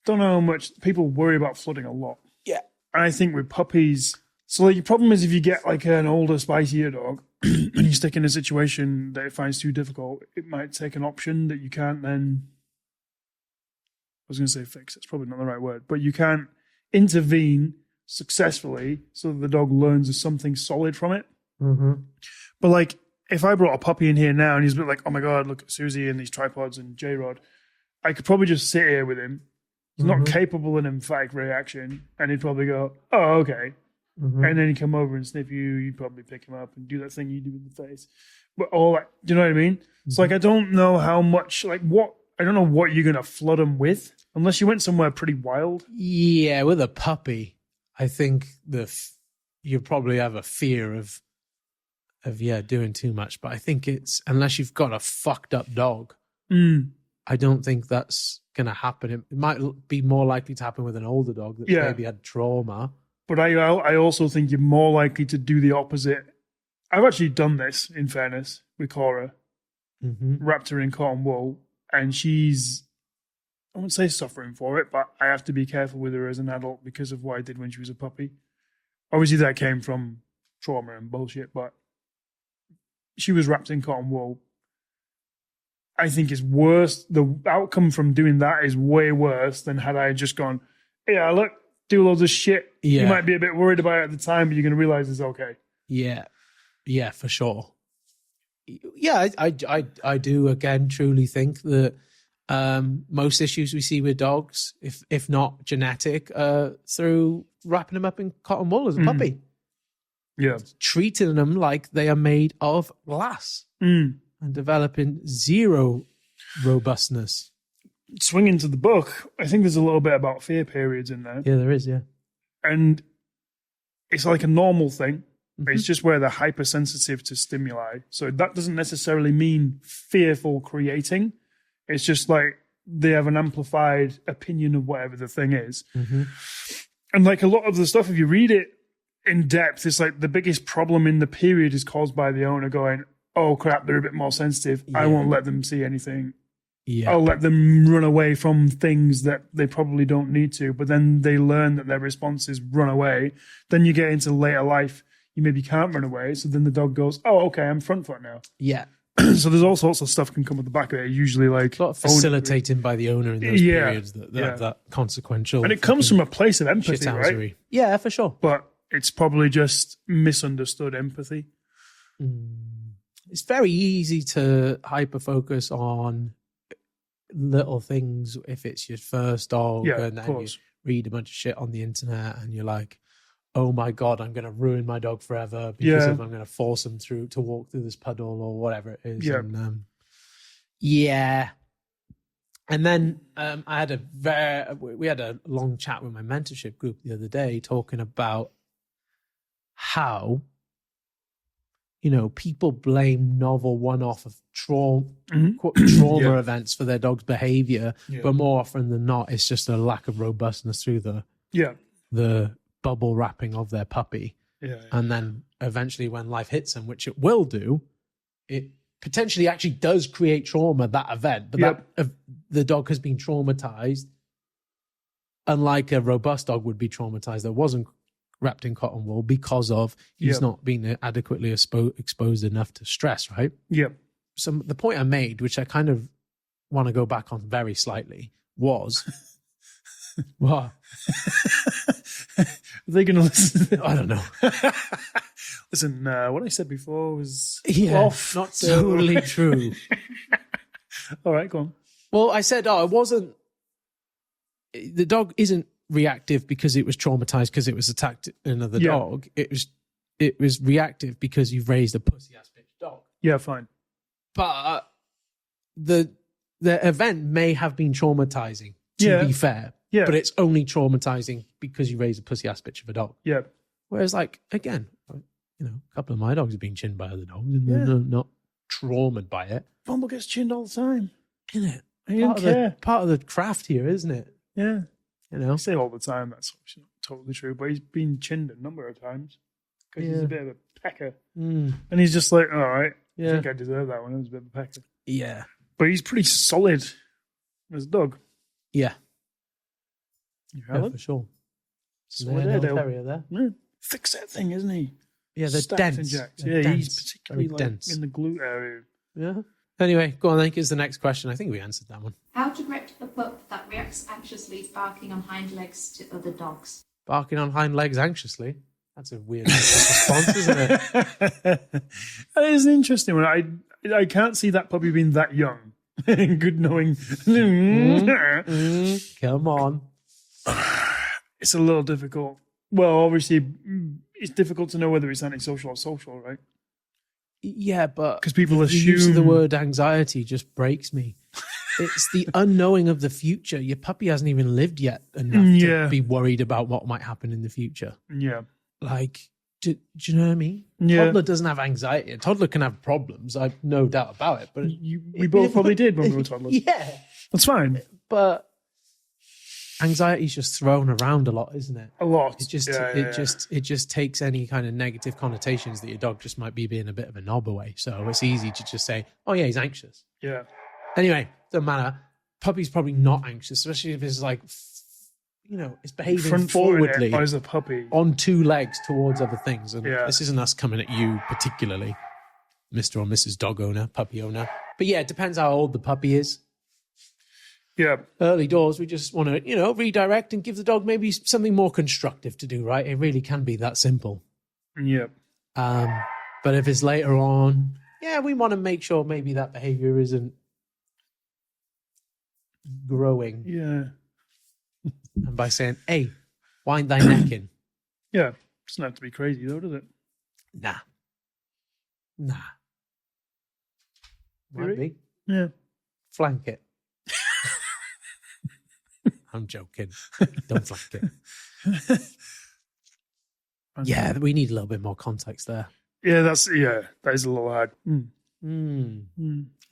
B: Don't know how much people worry about flooding a lot.
A: Yeah.
B: And I think with puppies, so like, your problem is if you get like an older, spicier dog and you stick in a situation that it finds too difficult, it might take an option that you can't then, I was going to say fix, that's probably not the right word, but you can't intervene successfully so that the dog learns something solid from it.
A: Mm-hmm.
B: But like, if I brought a puppy in here now and he's a bit like, oh my God, look at Susie and these tripods and J-Rod, I could probably just sit here with him. He's not capable of an emphatic reaction. And he'd probably go, oh, okay.
A: Mm-hmm.
B: And then he'd come over and sniff you. You'd probably pick him up and do that thing you do in the face. But all that, do you know what I mean? It's like, I don't know how much, like I don't know what you're going to flood them with unless you went somewhere pretty wild.
A: Yeah, with a puppy, I think you probably have a fear of doing too much. But I think it's, unless you've got a fucked up dog, I don't think that's going to happen. It might be more likely to happen with an older dog that's maybe had trauma.
B: But I also think you're more likely to do the opposite. I've actually done this, in fairness, with Cora. Wrapped her in cotton wool, and she's, I wouldn't say suffering for it, but I have to be careful with her as an adult because of what I did when she was a puppy. Obviously, that came from trauma and bullshit, but she was wrapped in cotton wool. I think it's worse. The outcome from doing that is way worse than had I just gone, yeah, look, do loads of shit.
A: Yeah.
B: You might be a bit worried about it at the time, but you're going to realize it's okay.
A: Yeah. Yeah, for sure. Yeah, I do, again, truly think that most issues we see with dogs, if not genetic, through wrapping them up in cotton wool as a puppy.
B: Yeah.
A: Treating them like they are made of glass and developing zero robustness.
B: Swinging to the book, I think there's a little bit about fear periods in there.
A: Yeah, there is, yeah.
B: And it's like a normal thing. It's just where they're hypersensitive to stimuli. So that doesn't necessarily mean fearful creating. It's just like they have an amplified opinion of whatever the thing is. And like a lot of the stuff, if you read it in depth, it's like the biggest problem in the period is caused by the owner going, oh crap, they're a bit more sensitive.
A: Yeah.
B: I won't let them see anything.
A: Yeah.
B: I'll let them run away from things that they probably don't need to. But then they learn that their response is run away. Then you get into later life. You maybe can't run away. So then the dog goes, oh, okay, I'm front foot now.
A: Yeah.
B: So there's all sorts of stuff can come at the back of it. Usually like...
A: A lot of facilitating by the owner in those periods that have that consequential...
B: And it comes from a place of empathy, right?
A: shithousery. Yeah, for sure.
B: But it's probably just misunderstood empathy.
A: It's very easy to hyper-focus on little things if it's your first dog and then you read a bunch of shit on the internet and you're like, oh my God, I'm going to ruin my dog forever because I'm going to force him to walk through this puddle or whatever it is.
B: Yeah.
A: And, And then we had a long chat with my mentorship group the other day talking about how, people blame novel one-off of trauma events for their dog's behavior, but more often than not, it's just a lack of robustness through the bubble wrapping of their puppy. And then eventually when life hits them, which it will do, it potentially actually does create trauma, that event, but the dog has been traumatized, unlike a robust dog would be traumatized that wasn't wrapped in cotton wool because of he's not being adequately exposed enough to stress, right? So the point I made, which I kind of want to go back on very slightly, was What?
B: Are they going to listen?
A: I don't know.
B: Listen, what I said before was
A: Off. Not totally true.
B: All right, go on.
A: Well, I said, it wasn't. The dog isn't reactive because it was traumatized because it was attacked another dog. It was reactive because you've raised a pussy ass bitch dog.
B: Yeah, fine.
A: But the event may have been traumatizing, to be fair.
B: Yeah.
A: But it's only traumatizing because you raised a pussy ass bitch of a dog.
B: Yeah.
A: Whereas, like, again, a couple of my dogs have been chinned by other dogs and they're not traumatized by it.
B: Bumble gets chinned all the time.
A: Isn't it?
B: I don't care.
A: Part of the craft here, isn't it?
B: Yeah.
A: I
B: say all the time, that's obviously not totally true, but he's been chinned a number of times because he's a bit of a pecker. And he's just like, all right, I think I deserve that one. It was a bit of a pecker.
A: Yeah.
B: But he's pretty solid as a dog.
A: Yeah.
B: Yeah,
A: for sure.
B: Solid
A: Airedale Terrier there.
B: Yeah. Thick set thing, isn't he?
A: Yeah, they're
B: Stacked
A: dense.
B: and jacked.
A: They're
B: Yeah,
A: dense.
B: he's particularly
A: Very
B: like
A: dense.
B: in the glute area.
A: Yeah. Anyway, go on, I think is the next question. I think we answered that one.
C: How to correct a pup that reacts anxiously barking on hind legs to other dogs?
A: Barking on hind legs anxiously. That's a weird response, isn't it?
B: That is an interesting one. I can't see that puppy being that young. Good knowing.
A: Come on.
B: It's a little difficult. Well, obviously, it's difficult to know whether it's antisocial or social, right?
A: Yeah, but
B: 'Cause people
A: the use of the
B: assume-
A: word anxiety just breaks me. It's the unknowing of the future. Your puppy hasn't even lived yet enough to be worried about what might happen in the future.
B: Yeah.
A: Like, do you know what I mean?
B: Yeah.
A: Toddler doesn't have anxiety. A toddler can have problems. I've no doubt about it. But
B: We both probably did when we were toddlers.
A: Yeah,
B: That's fine.
A: but anxiety is just thrown around a lot, isn't it?
B: A lot.
A: It just
B: Yeah.
A: it just takes any kind of negative connotations that your dog just might be being a bit of a knob away. So it's easy to just say, "Oh yeah, he's anxious."
B: Yeah.
A: Anyway, doesn't matter. Puppy's probably not anxious, especially if it's like, it's behaving
B: Front
A: forwardly
B: as a puppy.
A: on two legs towards other things. And
B: Yeah.
A: this isn't us coming at you particularly, Mr. or Mrs. Dog owner, puppy owner. But yeah, it depends how old the puppy is.
B: Yeah.
A: Early doors, we just want to, redirect and give the dog maybe something more constructive to do, right? It really can be that simple.
B: Yeah.
A: But if it's later on, we want to make sure maybe that behavior isn't growing.
B: Yeah.
A: And by saying, hey, wind thy neck in.
B: Yeah. Doesn't have to be crazy though, does it?
A: Nah. Might
B: Really?
A: be.
B: Yeah.
A: Flank it. I'm joking. Don't flank it. Yeah, we need a little bit more context there.
B: Yeah, that is a little hard.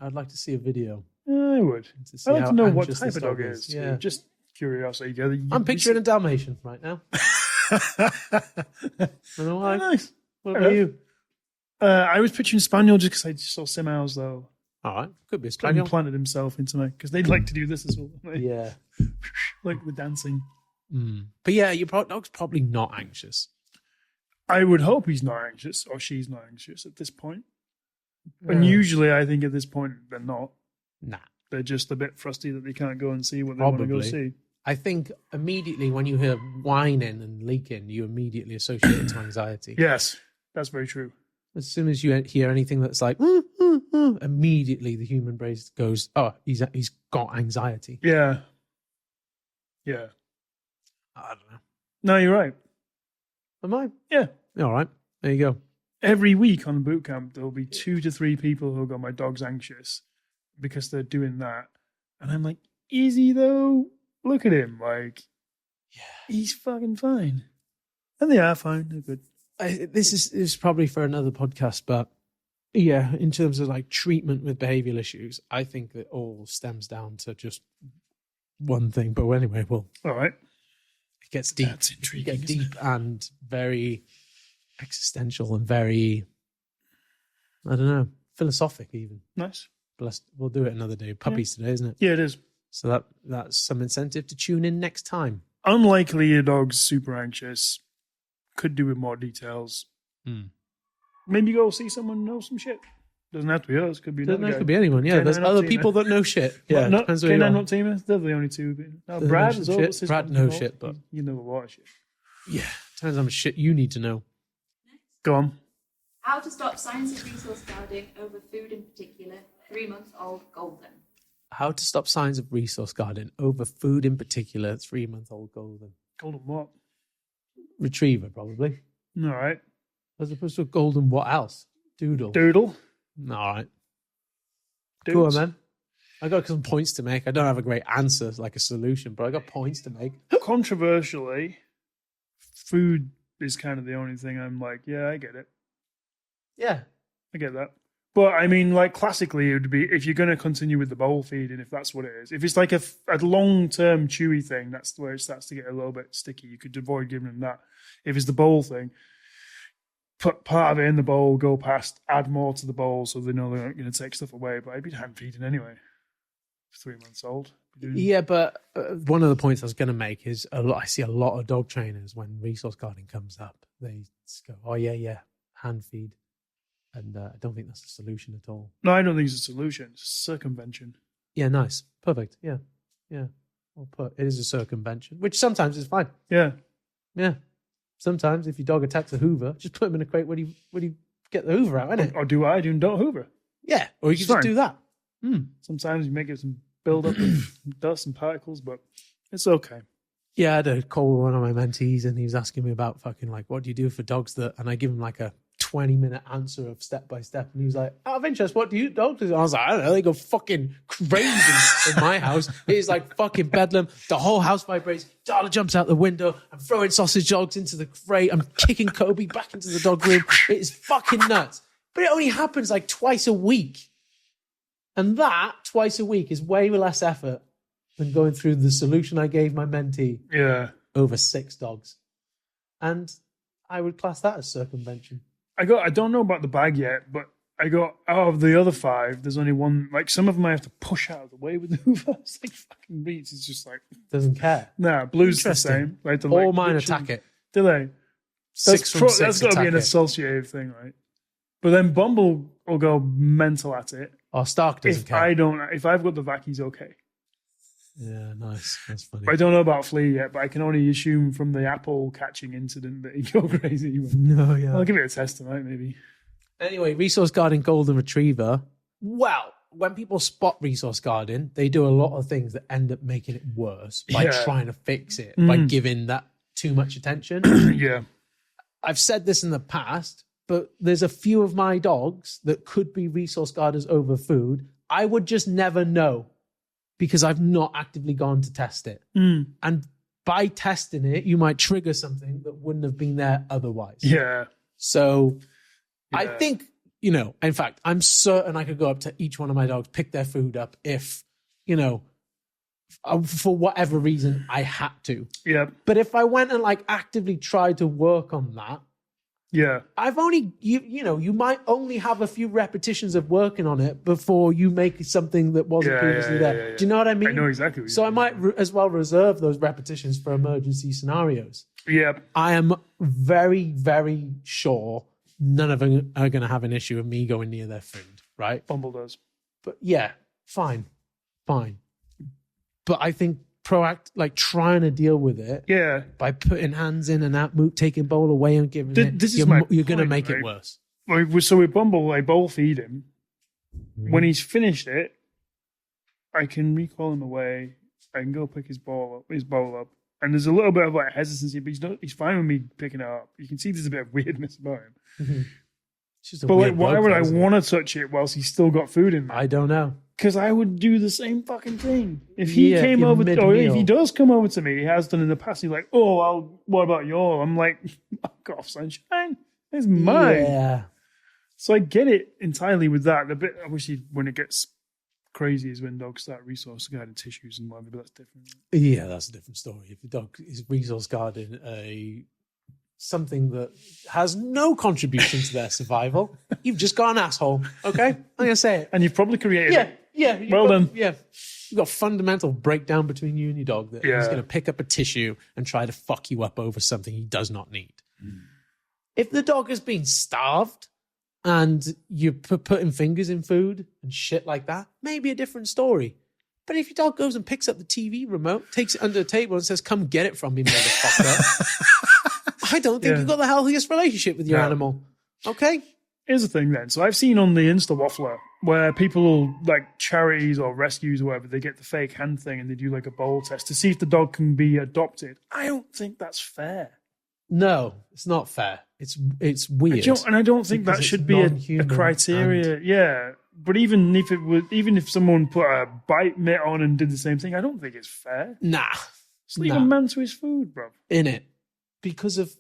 A: I'd like to see a video.
B: I would.
A: To see
B: I'd like
A: how
B: to know what
A: anxious
B: type
A: this
B: of dog
A: dog
B: it is.
A: Yeah.
B: Just curiosity.
A: I'm picturing a Dalmatian right now. I don't know why.
B: Nice.
A: What about you?
B: I was picturing Spaniel just because I just saw Simhouse though.
A: All right, could be a spaniel.
B: Implanted himself into me because they'd like to do this as well. Don't they?
A: Yeah.
B: Like the dancing.
A: But yeah, your dog's probably not anxious.
B: I would hope he's not anxious or she's not anxious at this point. And usually I think at this point they're not.
A: Nah.
B: They're just a bit frusty that they can't go and see what they want to go see.
A: I think immediately when you hear whining and leaking, you immediately associate it to anxiety.
B: Yes, that's very true.
A: As soon as you hear anything that's like, immediately the human brain goes, oh, he's got anxiety.
B: Yeah. Yeah.
A: I don't know.
B: No, you're right.
A: Am I?
B: Yeah.
A: All right. There you go.
B: Every week on boot camp, there'll be 2 to 3 people who go, my dog's anxious because they're doing that. And I'm like, is he though? Look at him. Like, he's fucking fine. And they are fine. They're good.
A: This is probably for another podcast, but yeah, in terms of like treatment with behavioral issues, I think that all stems down to just one thing. But anyway, well,
B: All right.
A: it gets deep.
B: That's intriguing,
A: It gets
B: isn't
A: deep and very existential and very, I don't know, philosophic even.
B: Nice.
A: But we'll do it another day. Puppies today, isn't it?
B: Yeah, it is.
A: So that's some incentive to tune in next time.
B: Unlikely your dog's super anxious. Could do with more details. Maybe go see someone who knows some shit. Doesn't have to be us. Could be
A: Doesn't
B: another
A: have
B: guy.
A: to be anyone. Yeah, there's
B: K9
A: other
B: Optima.
A: people that know shit. Yeah,
B: No,
A: depends where you
B: K9
A: are.
B: Optima, they're the only two. No,
A: They
B: Brad
A: know
B: as
A: some
B: well.
A: shit. Brad knows shit, but
B: you know a lot of shit.
A: yeah, depends how much shit you need to know.
B: Go on.
C: How to stop signs of resource guarding over food in particular. 3-month-old golden.
A: How to stop signs of resource guarding over food in particular. 3-month-old golden
B: Golden what?
A: retriever, probably,
B: All right.
A: as opposed to a golden what else? Doodle.
B: Doodle.
A: All right.
B: Dudes.
A: Go on, man. I got some points to make. I don't have a great answer, like a solution, but I got points to make.
B: Controversially, food is kind of the only thing I'm like, yeah, I get it.
A: Yeah.
B: I get that. But I mean, like classically, it would be if you're going to continue with the bowl feeding, if that's what it is. If it's like a long-term chewy thing, that's where it starts to get a little bit sticky. You could avoid giving them that. If it's the bowl thing, put part of it in the bowl, go past, add more to the bowl so they know they're not going to take stuff away. But I'd be hand feeding anyway. 3 months old.
A: Yeah, but one of the points I was going to make is I see a lot of dog trainers when resource guarding comes up. They just go, oh, yeah, hand feed. And I don't think that's a solution at all.
B: No, I don't think it's a solution. It's a circumvention.
A: Yeah, nice. Perfect. Yeah. I'll put it is a circumvention, which sometimes is fine.
B: Yeah.
A: Yeah. Sometimes if your dog attacks a Hoover, just put him in a crate when you get the Hoover out, innit?
B: Or do I do don't hoover.
A: Yeah. Or you can
B: It's
A: just
B: fine.
A: do that.
B: Sometimes you make it some build up of dust and particles, but it's okay.
A: Yeah, I had a call with one of my mentees and he was asking me about fucking like, what do you do for dogs that, and I give him like a 20-minute answer of step by step. And he was like, out of interest, what do you dogs do? And I was like, I don't know, they go fucking crazy in my house. It is like fucking bedlam. The whole house vibrates. Dada jumps out the window. I'm throwing sausage dogs into the crate. I'm kicking Kobe back into the dog room. It is fucking nuts. But it only happens like twice a week. And that twice a week is way less effort than going through the solution I gave my mentee
B: Yeah.
A: over 6 dogs. And I would class that as circumvention.
B: I don't know about the bag yet, but I got out of the other 5, there's only one, like some of them I have to push out of the way with the Hoover. It's like fucking Reeds. It's just like,
A: Doesn't care.
B: nah, Blue's the
A: Interesting.
B: same. Like,
A: All mine attack it.
B: Do they?
A: 6 from 6
B: That's got to be
A: attack
B: an
A: it.
B: associative thing, right? But then Bumble will go mental at it.
A: Oh, Stark doesn't care.
B: If I've got the vac, he's okay.
A: Yeah, nice. That's funny.
B: But I don't know about Flea yet, but I can only assume from the apple catching incident that he go crazy.
A: No, yeah.
B: I'll give it a test tonight, maybe.
A: Anyway, resource guarding golden retriever. Well, when people spot resource guarding, they do a lot of things that end up making it worse by
B: Yeah.
A: trying to fix it, by giving that too much attention.
B: Yeah.
A: I've said this in the past, but there's a few of my dogs that could be resource guarders over food. I would just never know because I've not actively gone to test it. And by testing it, you might trigger something that wouldn't have been there otherwise.
B: Yeah.
A: So I
B: Yeah.
A: think, in fact, I'm certain I could go up to each one of my dogs, pick their food up if, for whatever reason I had to.
B: Yeah.
A: But if I went and like actively tried to work on that,
B: Yeah.
A: I've only, you might only have a few repetitions of working on it before you make something that wasn't previously there.
B: yeah.
A: Do you know what I mean?
B: I know exactly what you
A: So I
B: mean.
A: might as well reserve those repetitions for emergency scenarios.
B: Yeah.
A: I am very, very sure none of them are going to have an issue with me going near their food, right?
B: Bumble does.
A: But yeah, fine. But I think trying to deal with it
B: Yeah.
A: by putting hands in and out, taking bowl away and giving it,
B: This is
A: you're
B: my
A: going to
B: point,
A: make it
B: right?
A: worse.
B: So with Bumble, I bowl feed him. When he's finished it, I can recall him away. I can go pick his bowl up. And there's a little bit of like hesitancy, but he's fine with me picking it up. You can see there's a bit of weirdness about him.
A: It's just a
B: But like,
A: weird
B: why
A: bug,
B: would I
A: isn't it?
B: want to touch it whilst he's still got food in there?
A: I don't know.
B: Because I would do the same fucking thing. If he
A: Yeah,
B: came
A: you're
B: over, or if
A: mid-meal.
B: he does come over to me, he has done in the past. He's like, "Oh, well, what about yours?" I'm like, "Fuck off, sunshine. It's mine."
A: Yeah.
B: So I get it entirely with that. The bit obviously when it gets crazy is when dogs start resource guarding tissues and whatever, but that's different.
A: Yeah, that's a different story. If the dog is resource guarding something that has no contribution to their survival, you've just got an asshole. Okay? I'm going to say it.
B: And you've probably created it.
A: Yeah.
B: Well done.
A: Yeah. You've got a fundamental breakdown between you and your dog that he's
B: Yeah.
A: going to pick up a tissue and try to fuck you up over something he does not need. If the dog has been starved and you're putting fingers in food and shit like that, maybe a different story. But if your dog goes and picks up the TV remote, takes it under the table and says, come get it from me, motherfucker, I don't think you've got the healthiest relationship with your animal. Okay?
B: Here's the thing then. So I've seen on the Insta Waffler where people, like charities or rescues or whatever, they get the fake hand thing and they do like a bowl test to see if the dog can be adopted. I don't think that's fair.
A: No, it's not fair. It's weird.
B: I don't think that should be a criteria. Yeah. But even if someone put a bite mitt on and did the same thing, I don't think it's fair.
A: Nah.
B: Just leave a man to his food, bro.
A: In it. Because of,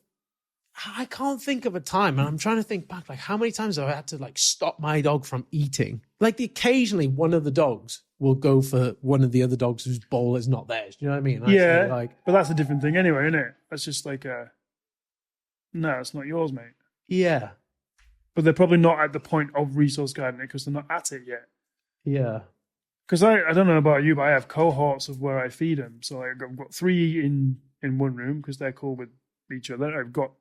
A: I can't think of a time, and I'm trying to think back, like how many times have I had to like stop my dog from eating? Like occasionally one of the dogs will go for one of the other dogs whose bowl is not theirs. Do you know what I mean?
B: But that's a different thing anyway, isn't it? That's just like no, it's not yours, mate.
A: Yeah.
B: But they're probably not at the point of resource guarding it because they're not at it yet.
A: Yeah.
B: Because I don't know about you, but I have cohorts of where I feed them. So I've got 3 in one room because they're cool with each other. I've got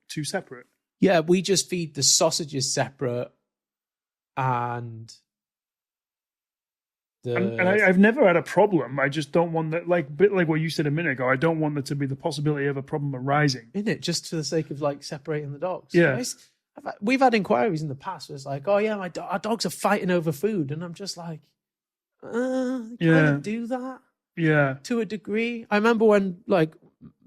B: 2 separate.
A: Yeah, we just feed the sausages separate and
B: I've never had a problem. I just don't want that, like what you said a minute ago, I don't want there to be the possibility of a problem arising.
A: In it, just for the sake of like separating the dogs.
B: Yeah.
A: We've had inquiries in the past where it's like, oh yeah, our dogs are fighting over food. And I'm just like, kind of do that.
B: Yeah.
A: To a degree. I remember when like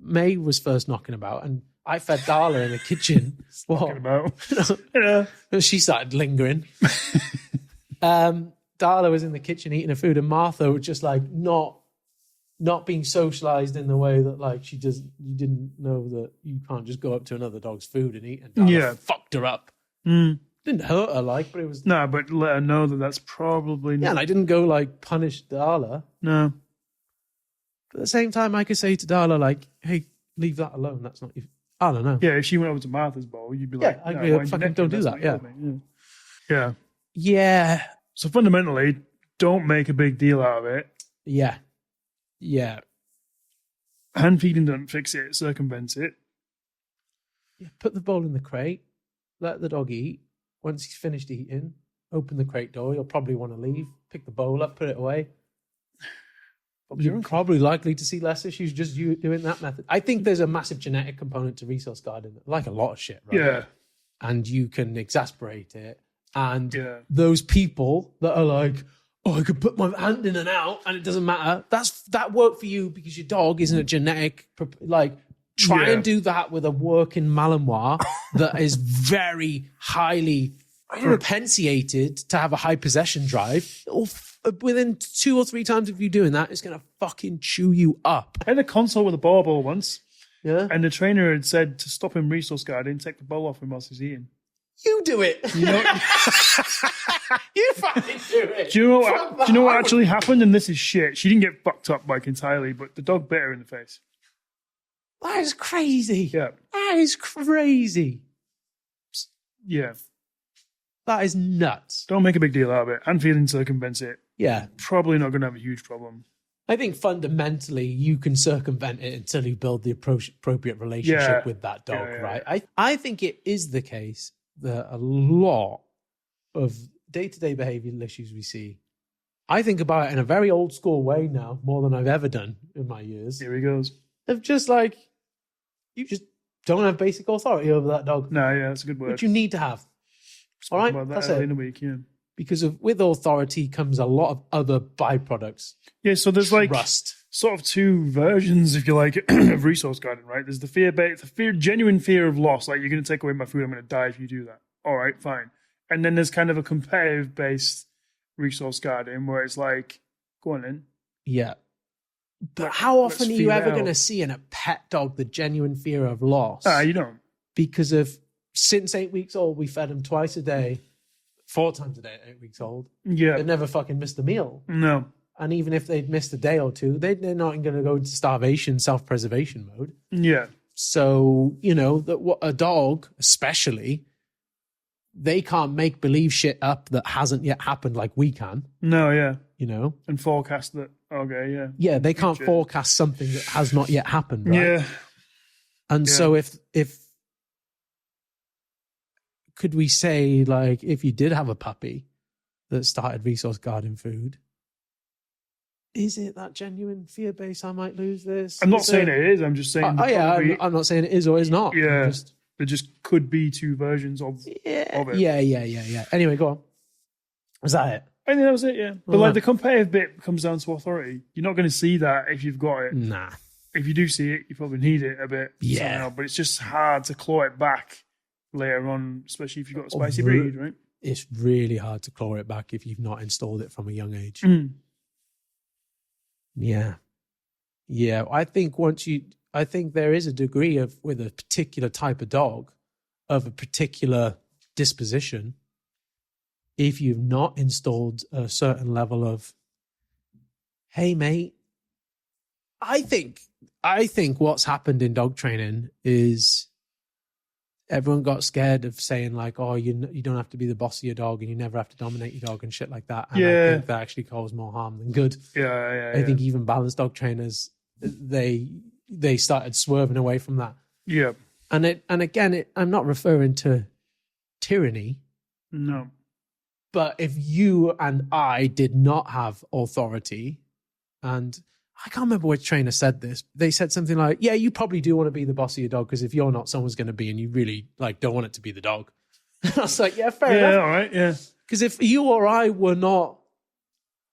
A: May was first knocking about and I fed Darla in the kitchen.
B: Talking about.
A: She started lingering. Darla was in the kitchen eating her food and Martha was just like not being socialized in the way that like you didn't know that you can't just go up to another dog's food and eat, and Darla fucked her up. Didn't hurt her but it was
B: but let her know that that's probably not.
A: And I didn't go like punish Darla.
B: No.
A: But at the same time I could say to Darla like, hey, leave that alone, that's not you. I don't know.
B: Yeah, if she went over to Martha's bowl, you'd be like,
A: I agree, fucking don't do that. Yeah.
B: So fundamentally, don't make a big deal out of it.
A: Yeah.
B: Hand feeding doesn't fix it, circumvents it.
A: Yeah, put the bowl in the crate, let the dog eat. Once he's finished eating, open the crate door. You'll probably want to leave, pick the bowl up, put it away. You're probably likely to see less issues just you doing that method. I think there's a massive genetic component to resource guarding, like a lot of shit, right?
B: Yeah.
A: And you can exasperate it. And those people that are like, oh, I could put my hand in and out and it doesn't matter. That worked for you because your dog isn't a genetic, like, try and do that with a working Malinois that is very highly propensiated to have a high possession drive. Within 2 or 3 times of you doing that, it's going to fucking chew you up.
B: I had a consult with a barbell once.
A: Yeah.
B: And the trainer had said to stop him resource guarding, take the bowl off him whilst he's eating.
A: You do it.
B: You know,
A: you fucking do it.
B: Do you know what actually happened? And this is shit. She didn't get fucked up like entirely, but the dog bit her in the face.
A: That is crazy.
B: Yeah.
A: That is crazy.
B: Yeah.
A: That is nuts.
B: Don't make a big deal out of it. Hand feeding circumvents it.
A: Yeah.
B: Probably not going to have a huge problem.
A: I think fundamentally you can circumvent it until you build the appropriate relationship with that dog, right? I think it is the case that a lot of day-to-day behavioral issues we see, I think about it in a very old school way now, more than I've ever done in my years.
B: Here he goes.
A: Of just like, you just don't have basic authority over that dog.
B: No, yeah, that's a good word.
A: Which you need to have. All right?
B: That's it. In a week, yeah.
A: Because with authority comes a lot of other byproducts.
B: Yeah, so there's like
A: trust.
B: Sort of 2 versions, if you like, of resource guarding, right? There's the genuine fear of loss, like you're going to take away my food, I'm going to die if you do that. All right, fine. And then there's kind of a competitive-based resource guarding where it's like, go on in.
A: Yeah. But how often are you ever going to see in a pet dog the genuine fear of loss?
B: You don't.
A: Because since 8 weeks old, we fed them twice a day. 4 times a day at 8 weeks old. Yeah. They never fucking missed a meal.
B: No.
A: And even if they'd missed a day or 2, they're not going to go into starvation, self-preservation mode.
B: Yeah.
A: So, that a dog, especially, they can't make believe shit up that hasn't yet happened like we can.
B: No, yeah.
A: And
B: forecast that, okay, yeah.
A: Yeah, they can't forecast something that has not yet happened, right?
B: Yeah.
A: And so if could we say, like, if you did have a puppy that started resource guarding food, is it that genuine fear base? I might lose this.
B: I'm not saying it is. I'm just saying.
A: I'm not saying it is or is not.
B: Yeah, there just could be two versions of it.
A: Yeah. Anyway, go on. Was that it?
B: I think that was it. Yeah, but like the competitive bit comes down to authority. You're not going to see that if you've got it.
A: Nah.
B: If you do see it, you probably need it a bit.
A: Yeah.
B: Somehow, but it's just hard to claw it back later on, especially if you've got a spicy breed, right?
A: It's really hard to claw it back if you've not installed it from a young age. Yeah. I think I think there is a degree of, with a particular type of dog, of a particular disposition, if you've not installed a certain level of, hey mate, I think what's happened in dog training is everyone got scared of saying like, oh, you don't have to be the boss of your dog and you never have to dominate your dog and shit like that. And I think that actually caused more harm than good. I think even balanced dog trainers, they started swerving away from that.
B: Yeah.
A: And again, I'm not referring to tyranny.
B: No.
A: But if you and I did not have authority, and I can't remember which trainer said this, they said something like, yeah, you probably do want to be the boss of your dog because if you're not, someone's going to be, and you really like don't want it to be the dog. And I was like, yeah, fair enough.
B: Yeah, all right, yeah.
A: Because if you or I were not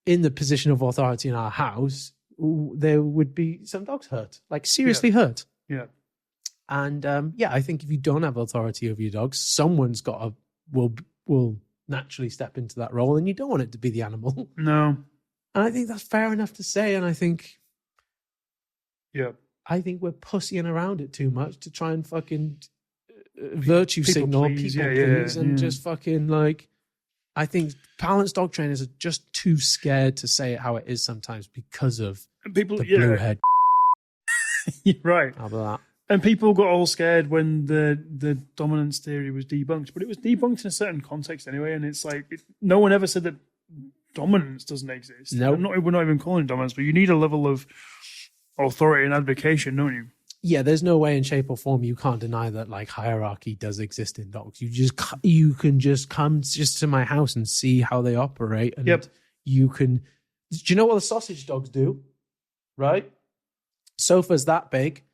A: in the position of authority in our house, there would be some dogs hurt, like seriously hurt.
B: Yeah.
A: And I think if you don't have authority over your dogs, someone's will naturally step into that role, and you don't want it to be the animal.
B: No.
A: And I think that's fair enough to say. And I think we're pussying around it too much to try and fucking virtue signal
B: please.
A: people please and just fucking like, I think balanced dog trainers are just too scared to say it how it is sometimes because of the blue head.
B: You're right.
A: How about that?
B: And people got all scared when the dominance theory was debunked, but it was debunked in a certain context anyway. And it's like, no one ever said that dominance doesn't exist.
A: No,
B: we're not even calling it dominance, but you need a level of authority and advocation, don't you?
A: Yeah, there's no way in shape or form you can't deny that like hierarchy does exist in dogs. You can just come just to my house and see how they operate, and you can. Do you know what the sausage dogs do? Right, sofa's that big.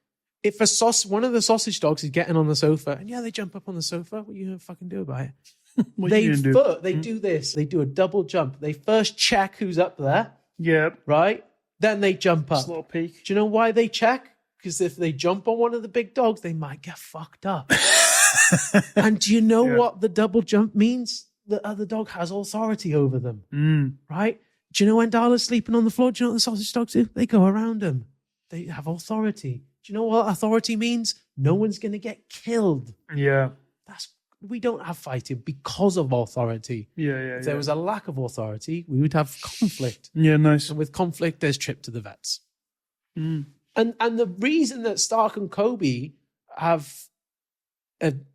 A: If one of the sausage dogs is getting on the sofa, and they jump up on the sofa, what are you gonna fucking do about it? They do this. They do a double jump. They first check who's up there.
B: Yeah.
A: Right? Then they jump up.
B: Just a little peek.
A: Do you know why they check? Because if they jump on one of the big dogs, they might get fucked up. And do you know what the double jump means? The other dog has authority over them. Right? Do you know when Darla's sleeping on the floor? Do you know what the sausage dogs do? They go around him. They have authority. Do you know what authority means? No one's going to get killed.
B: Yeah.
A: We don't have fighting because of authority. If there was a lack of authority, we would have conflict.
B: Yeah, nice.
A: And with conflict, there's trip to the vets. And the reason that Stark and Kobe have an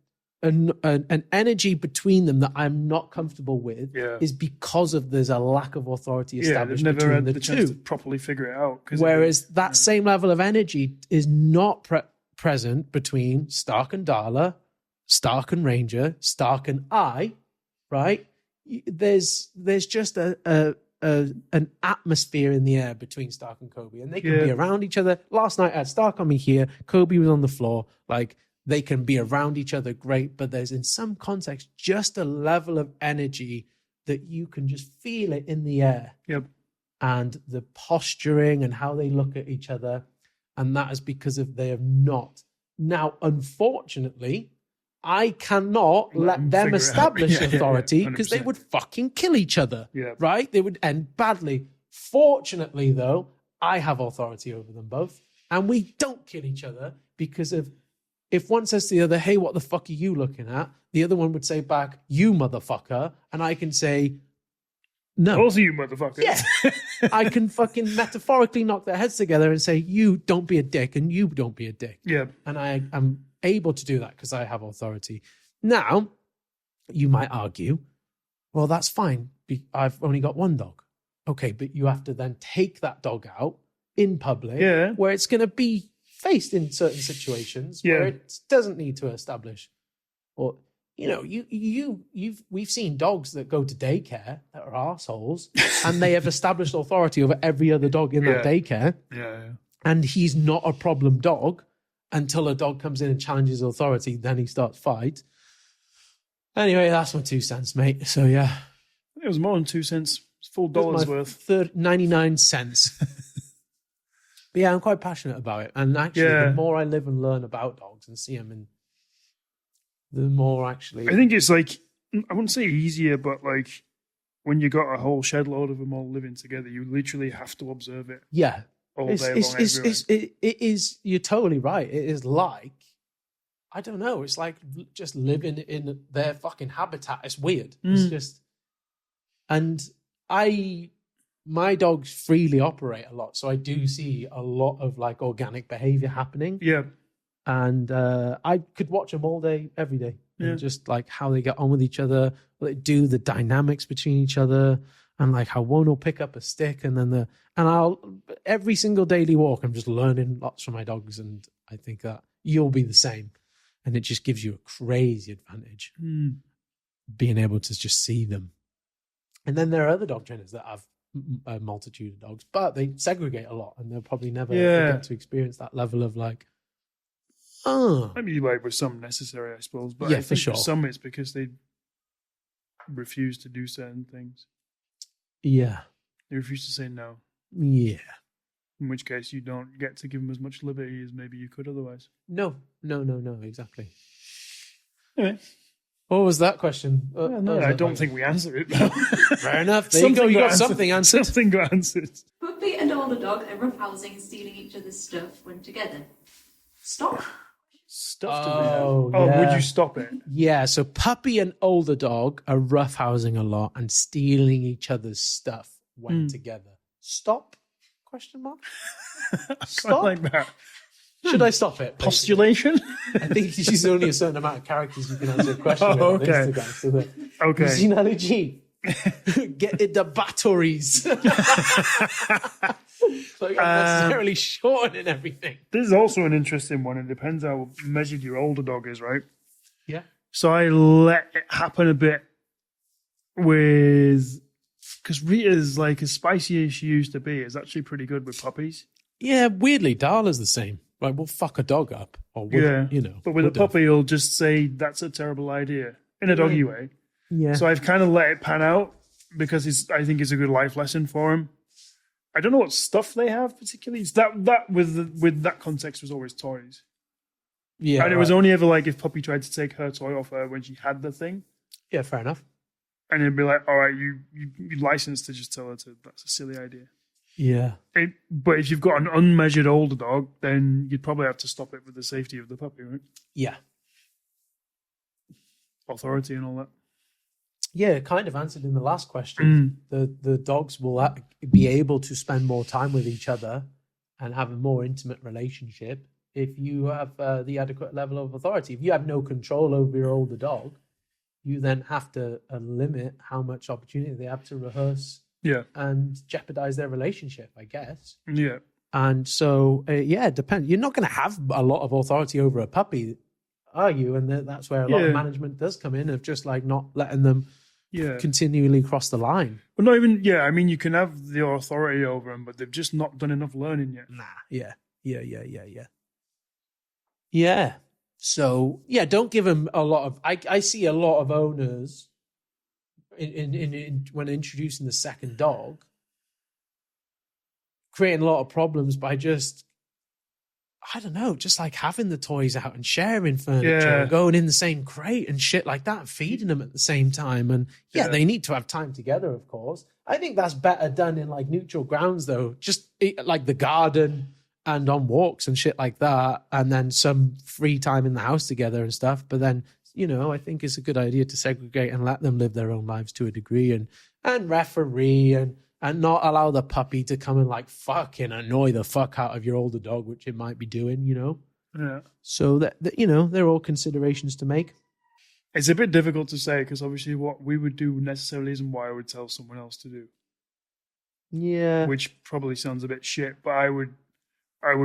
A: energy between them that I'm not comfortable with is because of there's a lack of authority established
B: they've never
A: between
B: had
A: the
B: chance
A: two.
B: to properly figure it out.
A: Whereas that same level of energy is not present between Stark and Darla, Stark and Ranger, Stark and I, right? There's just an atmosphere in the air between Stark and Kobe, and they can be around each other. Last night I had Stark on me here, Kobe was on the floor. Like, they can be around each other, great, but there's in some context just a level of energy that you can just feel it in the air.
B: Yep.
A: And the posturing and how they look at each other, and that is because they have not. Now, unfortunately, I cannot let them establish authority because they would fucking kill each other, right? They would end badly. Fortunately, though, I have authority over them both, and we don't kill each other because of, if one says to the other, hey, what the fuck are you looking at? The other one would say back, you motherfucker, and I can say, no.
B: Also you motherfucker.
A: Yeah. I can fucking metaphorically knock their heads together and say, you don't be a dick, and you don't be a dick.
B: Yeah.
A: And I am able to do that because I have authority. Now, you might argue, well, that's fine. I've only got one dog. Okay, but you have to then take that dog out in public where it's going to be faced in certain situations where it doesn't need to establish. Or, we've seen dogs that go to daycare that are assholes, and they have established authority over every other dog in that daycare.
B: Yeah.
A: And he's not a problem dog until a dog comes in and challenges authority. Then he starts fight. Anyway, that's my 2 cents, mate. So yeah,
B: It was more than 2 cents. It's full dollar's worth.
A: 99 cents. But yeah, I'm quite passionate about it. And actually, the more I live and learn about dogs and see them, and the more actually...
B: I think it's like, I wouldn't say easier, but like when you got a whole shed load of them all living together, you literally have to observe it.
A: Yeah.
B: All day long, everywhere.
A: It is, you're totally right. It is like, I don't know, it's like just living in their fucking habitat. It's weird. It's just, and my dogs freely operate a lot. So I do see a lot of like organic behavior happening.
B: Yeah.
A: And I could watch them all day, every day. And just like how they get on with each other, what they do, the dynamics between each other. And like how one will pick up a stick and then I'll every single daily walk, I'm just learning lots from my dogs. And I think that you'll be the same. And it just gives you a crazy advantage being able to just see them. And then there are other dog trainers that have a multitude of dogs, but they segregate a lot and they'll probably never get to experience that level of like,
B: maybe like with some necessary, I suppose. But
A: yeah,
B: I think
A: for sure.
B: for some it's because they refuse to do certain things.
A: Yeah.
B: They refuse to say no.
A: Yeah.
B: In which case you don't get to give them as much liberty as maybe you could otherwise.
A: No, exactly.
B: Anyway.
A: What was that question?
B: I don't think we answered it. No.
A: Fair enough. There you go. You got something answered.
B: Something got answered.
C: Puppy and older dog are roughhousing and stealing each other's stuff when together. Stop.
B: Stuff
A: Oh,
B: to
A: yeah.
B: Would you stop it?
A: Yeah, so puppy and older dog are roughhousing a lot and stealing each other's stuff when together. Stop? Question mark? Stop?
B: Like that.
A: Should I stop it? Basically?
B: Postulation?
A: I think there's only a certain amount of characters you can answer a question with on Instagram. So that,
B: Okay.
A: Analogy. Get it the batteries. Like unnecessarily shortening everything.
B: This is also an interesting one. It depends how measured your older dog is, right?
A: Yeah.
B: So I let it happen a bit with... Because Rita's like as spicy as she used to be is actually pretty good with puppies.
A: Yeah, weirdly, Darla's the same. Like, we'll fuck a dog up. Or would,
B: But with a puppy, he'll just say, that's a terrible idea. In a doggy way.
A: Yeah.
B: So I've kind of let it pan out because I think it's a good life lesson for him. I don't know what stuff they have particularly. It's that with that context was always toys.
A: Yeah.
B: And it was only ever like if Puppy tried to take her toy off her when she had the thing.
A: Yeah, fair enough.
B: And it'd be like, all right, you licensed to just tell her that's a silly idea.
A: Yeah.
B: But if you've got an unmeasured older dog, then you'd probably have to stop it with the safety of the puppy, right?
A: Yeah.
B: Authority and all that.
A: Yeah, kind of answered in the last question. The dogs will be able to spend more time with each other and have a more intimate relationship if you have the adequate level of authority. If you have no control over your older dog, you then have to limit how much opportunity they have to rehearse and jeopardize their relationship, I guess.
B: Yeah.
A: And so, it depends. You're not going to have a lot of authority over a puppy, are you? And that's where a lot of management does come in, of just like not letting them continually cross the line.
B: But not even, I mean, you can have the authority over them, but they've just not done enough learning yet.
A: Nah, yeah. So, don't give them a lot of... I see a lot of owners in when introducing the second dog creating a lot of problems by just, I don't know, just like having the toys out and sharing furniture and going in the same crate and shit like that and feeding them at the same time. And they need to have time together, of course. I think that's better done in like neutral grounds though, just like the garden and on walks and shit like that. And then some free time in the house together and stuff. But then, I think it's a good idea to segregate and let them live their own lives to a degree and referee and not allow the puppy to come and like fucking annoy the fuck out of your older dog, which it might be doing,
B: Yeah.
A: So that they're all considerations to make.
B: It's a bit difficult to say because obviously what we would do necessarily isn't what I would tell someone else to do.
A: Yeah.
B: Which probably sounds a bit shit, but I would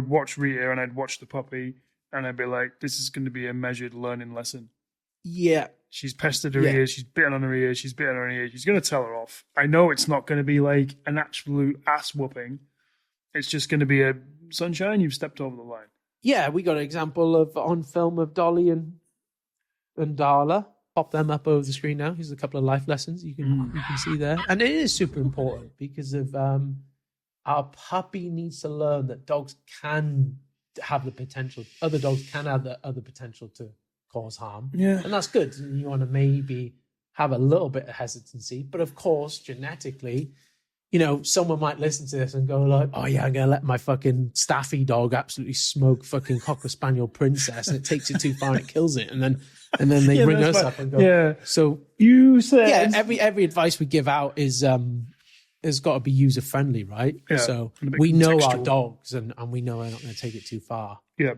B: watch Rita and I'd watch the puppy and I'd be like, this is going to be a measured learning lesson.
A: Yeah.
B: She's pestered her
A: Yeah.
B: ears. She's bitten on her ears. She's bitten on her ears. She's going to tell her off. I know it's not going to be like an absolute ass whooping. It's just going to be a sunshine. You've stepped over the line.
A: Yeah, we got an example of on film of Dolly and Darla. Pop them up over the screen now. Here's a couple of life lessons you can see there. And it is super important because of our puppy needs to learn that dogs can have the potential, other dogs can have the other potential to cause harm.
B: Yeah.
A: And that's good. And you want to maybe have a little bit of hesitancy. But of course, genetically, you know, someone might listen to this and go like, oh yeah, I'm going to let my fucking Staffy dog absolutely smoke fucking Cocker Spaniel Princess and it takes it too far and it kills it. And then they ring us up and go,
B: yeah.
A: So
B: You said...
A: yeah, every advice we give out is has got to be user friendly, right?
B: Yeah,
A: so
B: and a bit
A: we know our
B: contextual.
A: dogs and we know we're not going to take it too far.
B: Yeah.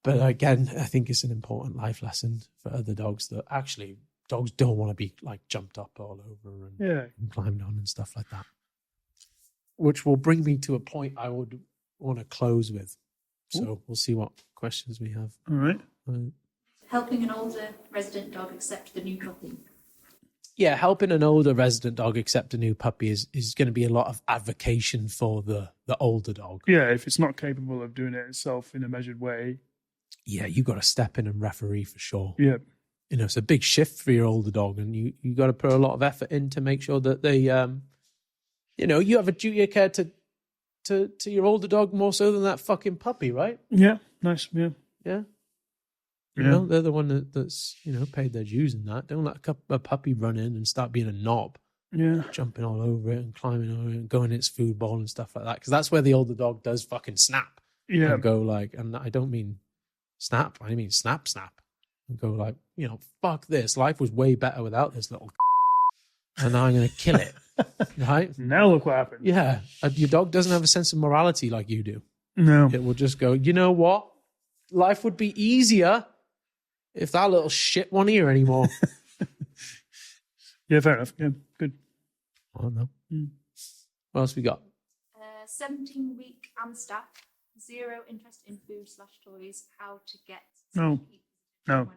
A: But again, I think it's an important life lesson for other dogs that actually dogs don't want to be like jumped up all over and climbed on and stuff like that. Which will bring me to a point I would want to close with. So we'll see what questions we have.
B: All right.
C: Helping an older resident dog accept the new puppy.
A: Yeah, helping an older resident dog accept a new puppy is going to be a lot of advocation for the older dog.
B: Yeah, if it's not capable of doing it itself in a measured way.
A: Yeah, you got to step in and referee for sure.
B: Yeah.
A: You know, it's a big shift for your older dog, and you got to put a lot of effort in to make sure that they, you know, you have a duty of care to your older dog more so than that fucking puppy, right?
B: Yeah, nice. Yeah.
A: Yeah. You know, they're the one that's, you know, paid their dues in that. Don't let a puppy run in and start being a knob.
B: Yeah.
A: Jumping all over it and climbing over it and going its food bowl and stuff like that. Because that's where the older dog does fucking snap.
B: Yeah.
A: And go like, and I don't mean snap, I mean snap. And go like, you know, fuck this. Life was way better without this little and now I'm going to kill it. Right?
B: Now look what happened.
A: Yeah. Your dog doesn't have a sense of morality like you do.
B: No.
A: It will just go, you know what? Life would be easier if that little shit wasn't here anymore.
B: Yeah, fair enough. Yeah, good.
A: I don't know. What else we got?
C: 17-week Amstaff, zero interest in food/toys, how to get
B: No. No.
C: one out.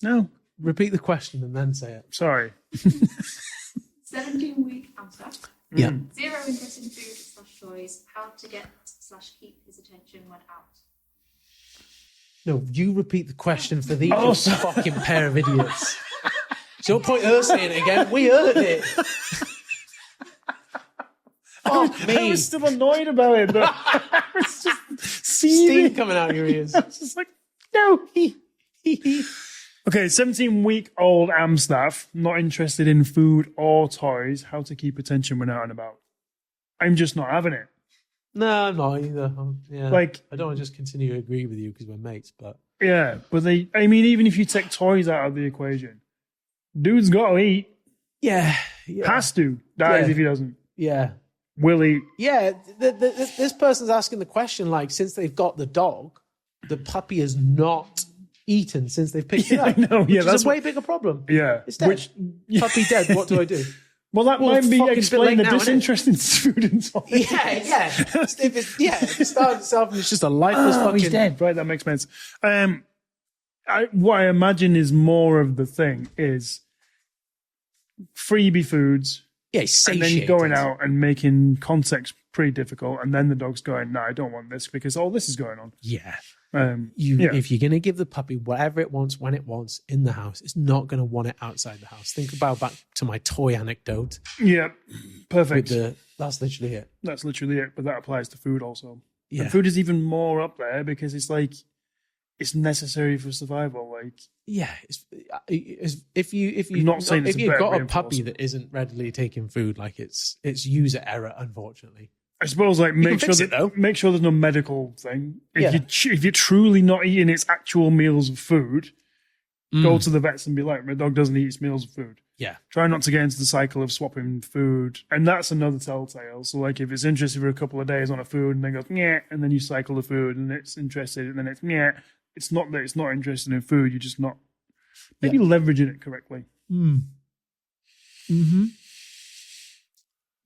B: No.
A: Repeat the question and then say it.
B: Sorry.
C: 17-week Amstaff,
A: Yeah.
C: zero interest in food/toys, how to get/keep his attention when out.
A: No, you repeat the question for these fucking pair of idiots. So no point her saying it again. We heard it. Fuck me.
B: I was still annoyed about it, but I was just
A: Steam coming out of your ears.
B: I was just like, no. Okay, 17-week-old Amstaff, not interested in food or toys, how to keep attention when out and about. I'm just not having it.
A: No, I'm not either. Yeah.
B: Like,
A: I don't want to just continue to agree with you because we're mates, but
B: yeah, but I mean, even if you take toys out of the equation, dude's got to eat.
A: yeah.
B: Has to. Dies
A: Yeah.
B: if he doesn't.
A: Yeah.
B: Will eat.
A: Yeah, this person's asking the question like, since they've got the dog, the puppy has not eaten since they've picked it up.
B: I know, yeah,
A: which
B: that's
A: is a way bigger problem.
B: Yeah.
A: It's dead. Puppy dead. What do I do?
B: Well, that
A: Well,
B: might be
A: fucking bit
B: explain the
A: late now, innit?
B: disinterest in food and toys.
A: If it started itself and it's just a lifeless fucking.
B: He's dead. Right, that makes sense. What I imagine is more of the thing is freebie foods,
A: Yeah,
B: and
A: satiated.
B: then going out and making context pretty difficult, and then the dog's going, no, I don't want this because all this is going on.
A: Yeah.
B: Yeah.
A: If you're going to give the puppy whatever it wants when it wants in the house, it's not going to want it outside the house. Think about back to my toy anecdote.
B: Yeah, perfect.
A: That's literally it.
B: That's literally it, but that applies to food also.
A: Yeah.
B: And food is even more up there because it's like, it's necessary for survival. Like,
A: Yeah, if you
B: I'm not saying it's
A: if
B: a
A: you've
B: better
A: got a
B: reinforcement.
A: puppy that isn't readily taking food, like it's user error, unfortunately.
B: I suppose, like,
A: can fix it, though.
B: make sure there's no medical thing. If
A: Yeah.
B: if you're truly not eating its actual meals of food, go to the vets and be like, my dog doesn't eat its meals of food.
A: Yeah,
B: Try not to get into the cycle of swapping food, and that's another telltale. So, like, if it's interested for a couple of days on a food and then goes yeah, and then you cycle the food and it's interested and then it's yeah, it's not that it's not interested in food. You're just not maybe leveraging it correctly.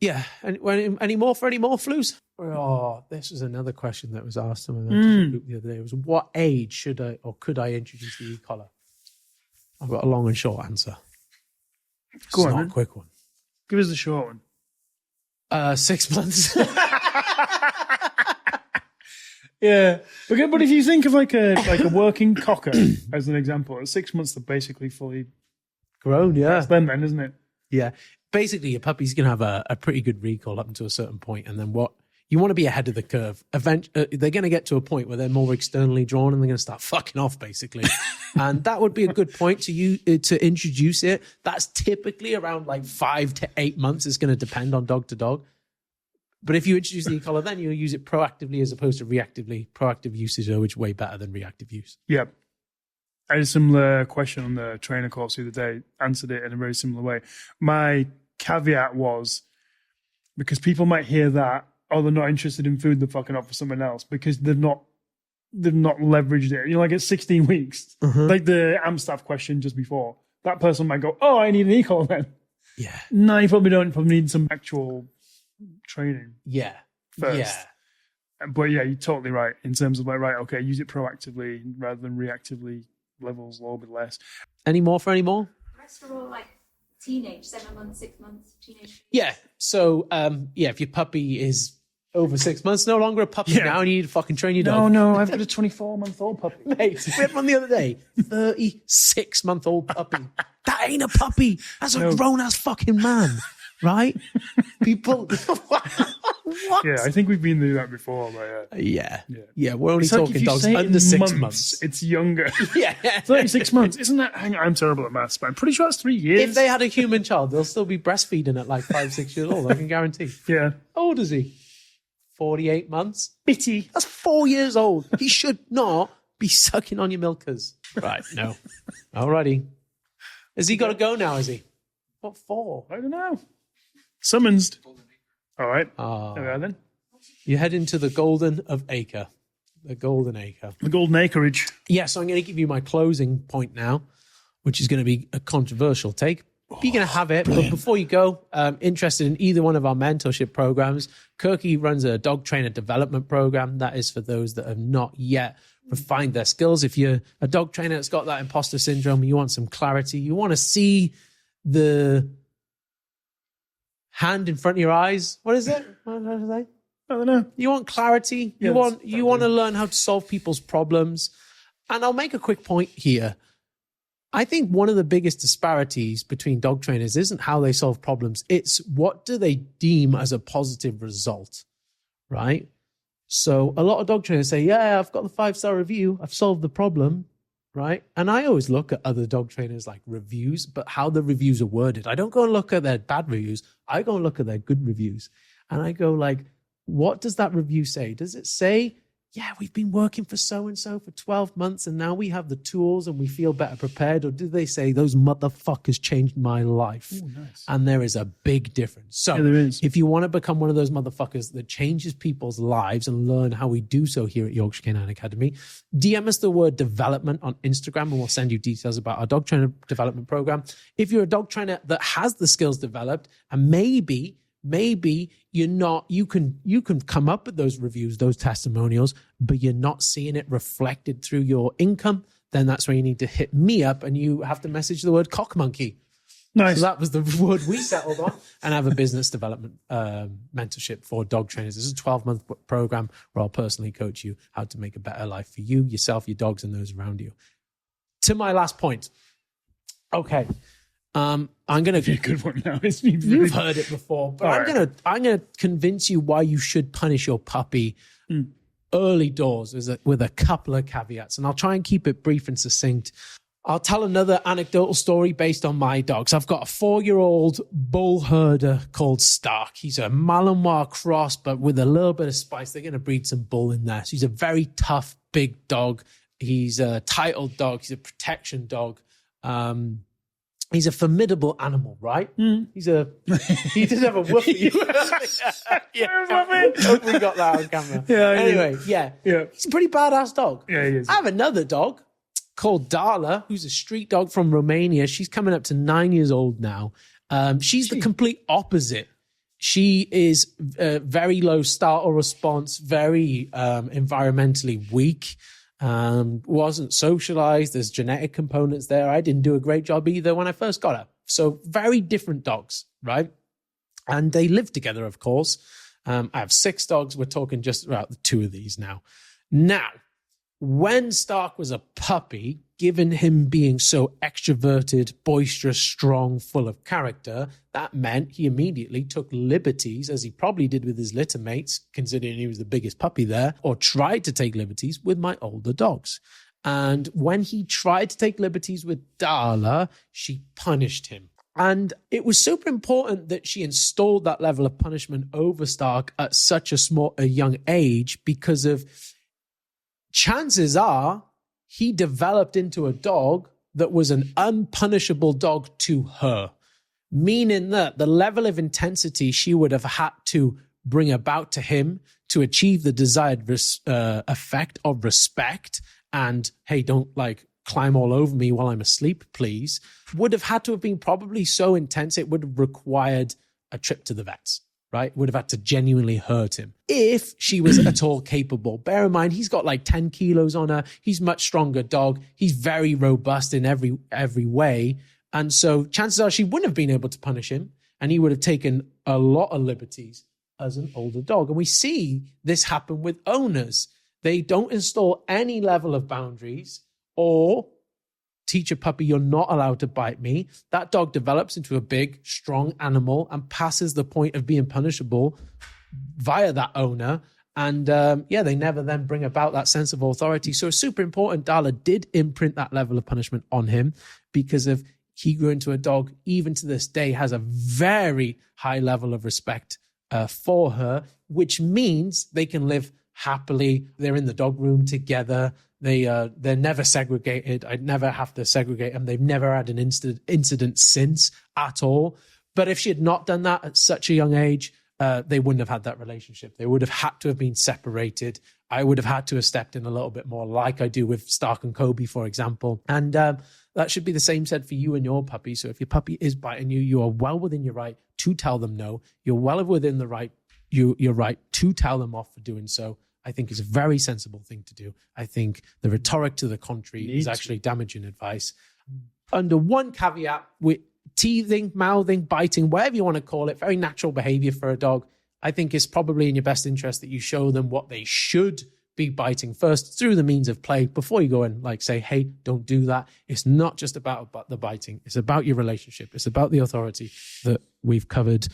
A: yeah. And any more flus? Oh, this was another question that was asked to me the other day. It was what age should I or could I introduce the e-collar? I've got a long and short answer.
B: Go
A: It's
B: on,
A: not
B: then.
A: a quick one.
B: Give us the short one.
A: 6 months.
B: Yeah, but if you think of like a working cocker as an example, at 6 months they're basically fully
A: Grown, yeah.
B: that's them then, isn't it?
A: Yeah. Basically, your puppy's going to have a pretty good recall up until a certain point, and then what you want to be ahead of the curve. They're going to get to a point where they're more externally drawn, and they're going to start fucking off, basically. And that would be a good point to introduce it. That's typically around like 5 to 8 months. It's going to depend on dog to dog. But if you introduce the e-collar, then you'll use it proactively as opposed to reactively. Proactive use is always way better than reactive use.
B: Yep. I had a similar question on the trainer course the other day, answered it in a very similar way. My caveat was, because people might hear that, oh, they're not interested in food, they're fucking up for someone else because they've not leveraged it. You know, like at 16 weeks, like the Amstaff question just before, that person might go, oh, I need an e-collar then.
A: Yeah.
B: No, you probably don't. You probably need some actual training
A: Yeah.
B: first.
A: Yeah.
B: But yeah, you're totally right in terms of like, right, okay, use it proactively rather than reactively, levels a little bit less.
A: Any more for any more?
C: The rest are all like teenage, 7 months, 6 months, teenage.
A: Yeah. So, if your puppy is over 6 months, no longer a puppy
B: Yeah.
A: now, and you need to fucking train your dog.
B: No, I've got a 24-month-old puppy.
A: Mate, we had one the other day. 36-month-old puppy. That ain't a puppy. That's a grown-ass fucking man. Right? People. What?
B: Yeah, I think we've been through that before. But
A: Yeah. We're only
B: It's like if
A: talking
B: you
A: dogs
B: say it in
A: under 6 months.
B: It's younger.
A: Yeah.
B: 36 months. Isn't that? Hang on, I'm terrible at maths, but I'm pretty sure it's 3 years.
A: If they had a human child, they'll still be breastfeeding at like 5, 6 years old. I can guarantee.
B: Yeah.
A: How old is he? 48 months?
B: Bitty.
A: That's 4 years old. He should not be sucking on your milkers. Right, no. Alrighty. Has he got to go now, is he? What for?
B: I don't know. Summonsed. All right.
A: Ah.
B: There we are then.
A: You head into the Golden of Acre. The Golden Acre.
B: The golden acreage.
A: Yeah, so I'm going to give you my closing point now, which is going to be a controversial take. You're going to have it, but before you go, interested in either one of our mentorship programs, Kirky runs a dog trainer development program. That is for those that have not yet refined their skills. If you're a dog trainer that's got that imposter syndrome, you want some clarity, you want to see the hand in front of your eyes. What is it? What did I say?
B: I don't know.
A: You want clarity.
B: Yeah,
A: you want to learn how to solve people's problems. And I'll make a quick point here. I think one of the biggest disparities between dog trainers isn't how they solve problems. It's what do they deem as a positive result, right? So a lot of dog trainers say, yeah, I've got the 5-star review. I've solved the problem, right? And I always look at other dog trainers like reviews, but how the reviews are worded. I don't go and look at their bad reviews. I go and look at their good reviews. And I go like, what does that review say? Does it say, yeah, we've been working for so-and-so for 12 months and now we have the tools and we feel better prepared? Or do they say, those motherfuckers changed my life?
B: Ooh, nice.
A: And there is a big difference. So
B: Yeah, there is.
A: if you want to become one of those motherfuckers that changes people's lives and learn how we do so here at Yorkshire Canine Academy, DM us the word development on Instagram and we'll send you details about our dog trainer development program. If you're a dog trainer that has the skills developed and maybe you're not, you can come up with those reviews, those testimonials, but you're not seeing it reflected through your income, then that's where you need to hit me up and you have to message the word cock monkey.
B: Nice.
A: So that was the word we settled on, and have a business development mentorship for dog trainers. This is a 12-month program where I'll personally coach you how to make a better life for you, yourself, your dogs, and those around you. To my last point. Okay. I'm gonna
B: Be a good one now.
A: You've heard it before, but I'm gonna convince you why you should punish your puppy early doors with a couple of caveats, and I'll try and keep it brief and succinct. I'll tell another anecdotal story based on my dogs. I've got a 4-year-old bull herder called Stark. He's a Malinois cross, but with a little bit of spice. They're going to breed some bull in there. So he's a very tough, big dog. He's a titled dog. He's a protection dog. He's a formidable animal, right? He does have a woof at you. Hope we got that on camera. Anyway, yeah. He's a pretty badass dog.
B: Yeah, he is.
A: I have another dog called Darla, who's a street dog from Romania. She's coming up to 9 years old now. She's the complete opposite. She is very low startle response, very environmentally weak. Wasn't socialized. There's genetic components there. I didn't do a great job either when I first got her. So very different dogs, right? And they live together, of course. I have 6 dogs. We're talking just about the 2 of these now. Now, when Stark was a puppy, given him being so extroverted, boisterous, strong, full of character, that meant he immediately took liberties, as he probably did with his litter mates, considering he was the biggest puppy there, or tried to take liberties with my older dogs. And when he tried to take liberties with Darla, she punished him. And it was super important that she installed that level of punishment over Stark at such a young age, because of chances are he developed into a dog that was an unpunishable dog to her, meaning that the level of intensity she would have had to bring about to him to achieve the desired effect of respect and, hey, don't climb all over me while I'm asleep, please, would have had to have been probably so intense it would have required a trip to the vets. Right? Would have had to genuinely hurt him if she was at all capable. Bear in mind, he's got 10 kilos on her. He's much stronger dog. He's very robust in every way. And so chances are she wouldn't have been able to punish him, and he would have taken a lot of liberties as an older dog. And we see this happen with owners. They don't install any level of boundaries or teach a puppy, you're not allowed to bite me. That dog develops into a big, strong animal and passes the point of being punishable via that owner. And they never then bring about that sense of authority. So it's super important. Darla did imprint that level of punishment on him, because of he grew into a dog, even to this day, has a very high level of respect for her, which means they can live happily. They're in the dog room together. They're never segregated. I'd never have to segregate them. They've never had an incident since at all. But if she had not done that at such a young age, they wouldn't have had that relationship. They would have had to have been separated. I would have had to have stepped in a little bit more, like I do with Stark and Kobe, for example. And that should be the same said for you and your puppy. So if your puppy is biting you, you are well within your right to tell them no. You're well within the right, you're right to tell them off for doing so. I think is a very sensible thing to do. I think the rhetoric to the contrary is actually damaging advice. Under one caveat, with teething, mouthing, biting, whatever you want to call it, very natural behavior for a dog. I think it's probably in your best interest that you show them what they should be biting first through the means of play before you go and say, hey, don't do that. It's not just about the biting. It's about your relationship. It's about the authority that we've covered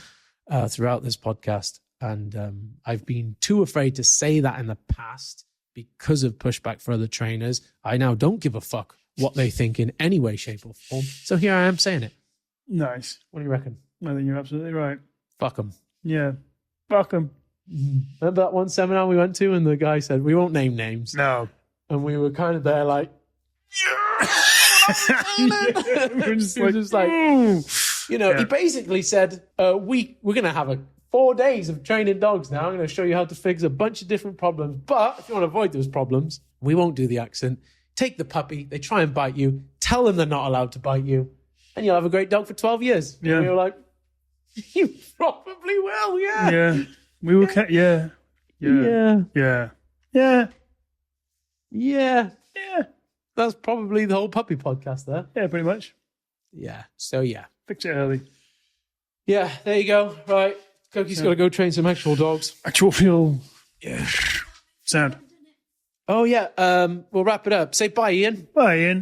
A: throughout this podcast. And I've been too afraid to say that in the past because of pushback for other trainers. I now don't give a fuck what they think in any way, shape, or form. So here I am saying it.
B: Nice.
A: What do you reckon?
B: I think you're absolutely right.
A: Fuck them.
B: Yeah. Fuck them.
A: Remember that one seminar we went to and the guy said, we won't name names.
B: No.
A: And we were kind of there like,
B: We're just like,
A: he basically said, we're going to have 4 days of training dogs now. I'm going to show you how to fix a bunch of different problems. But if you want to avoid those problems, we won't do the accent. Take the puppy. They try and bite you. Tell them they're not allowed to bite you. And you'll have a great dog for 12 years.
B: Yeah.
A: And we were like, you probably will, yeah.
B: Yeah. We will, yeah.
A: Yeah.
B: Yeah. Yeah.
A: Yeah.
B: Yeah.
A: That's probably the whole puppy podcast there.
B: Yeah, pretty much.
A: Yeah. So, yeah.
B: Fix it early.
A: Yeah, there you go. Right. Cookie's got to go train some actual dogs.
B: Actual feel. Yeah. Sound.
A: Oh, yeah. We'll wrap it up. Say bye, Ian.
B: Bye, Ian.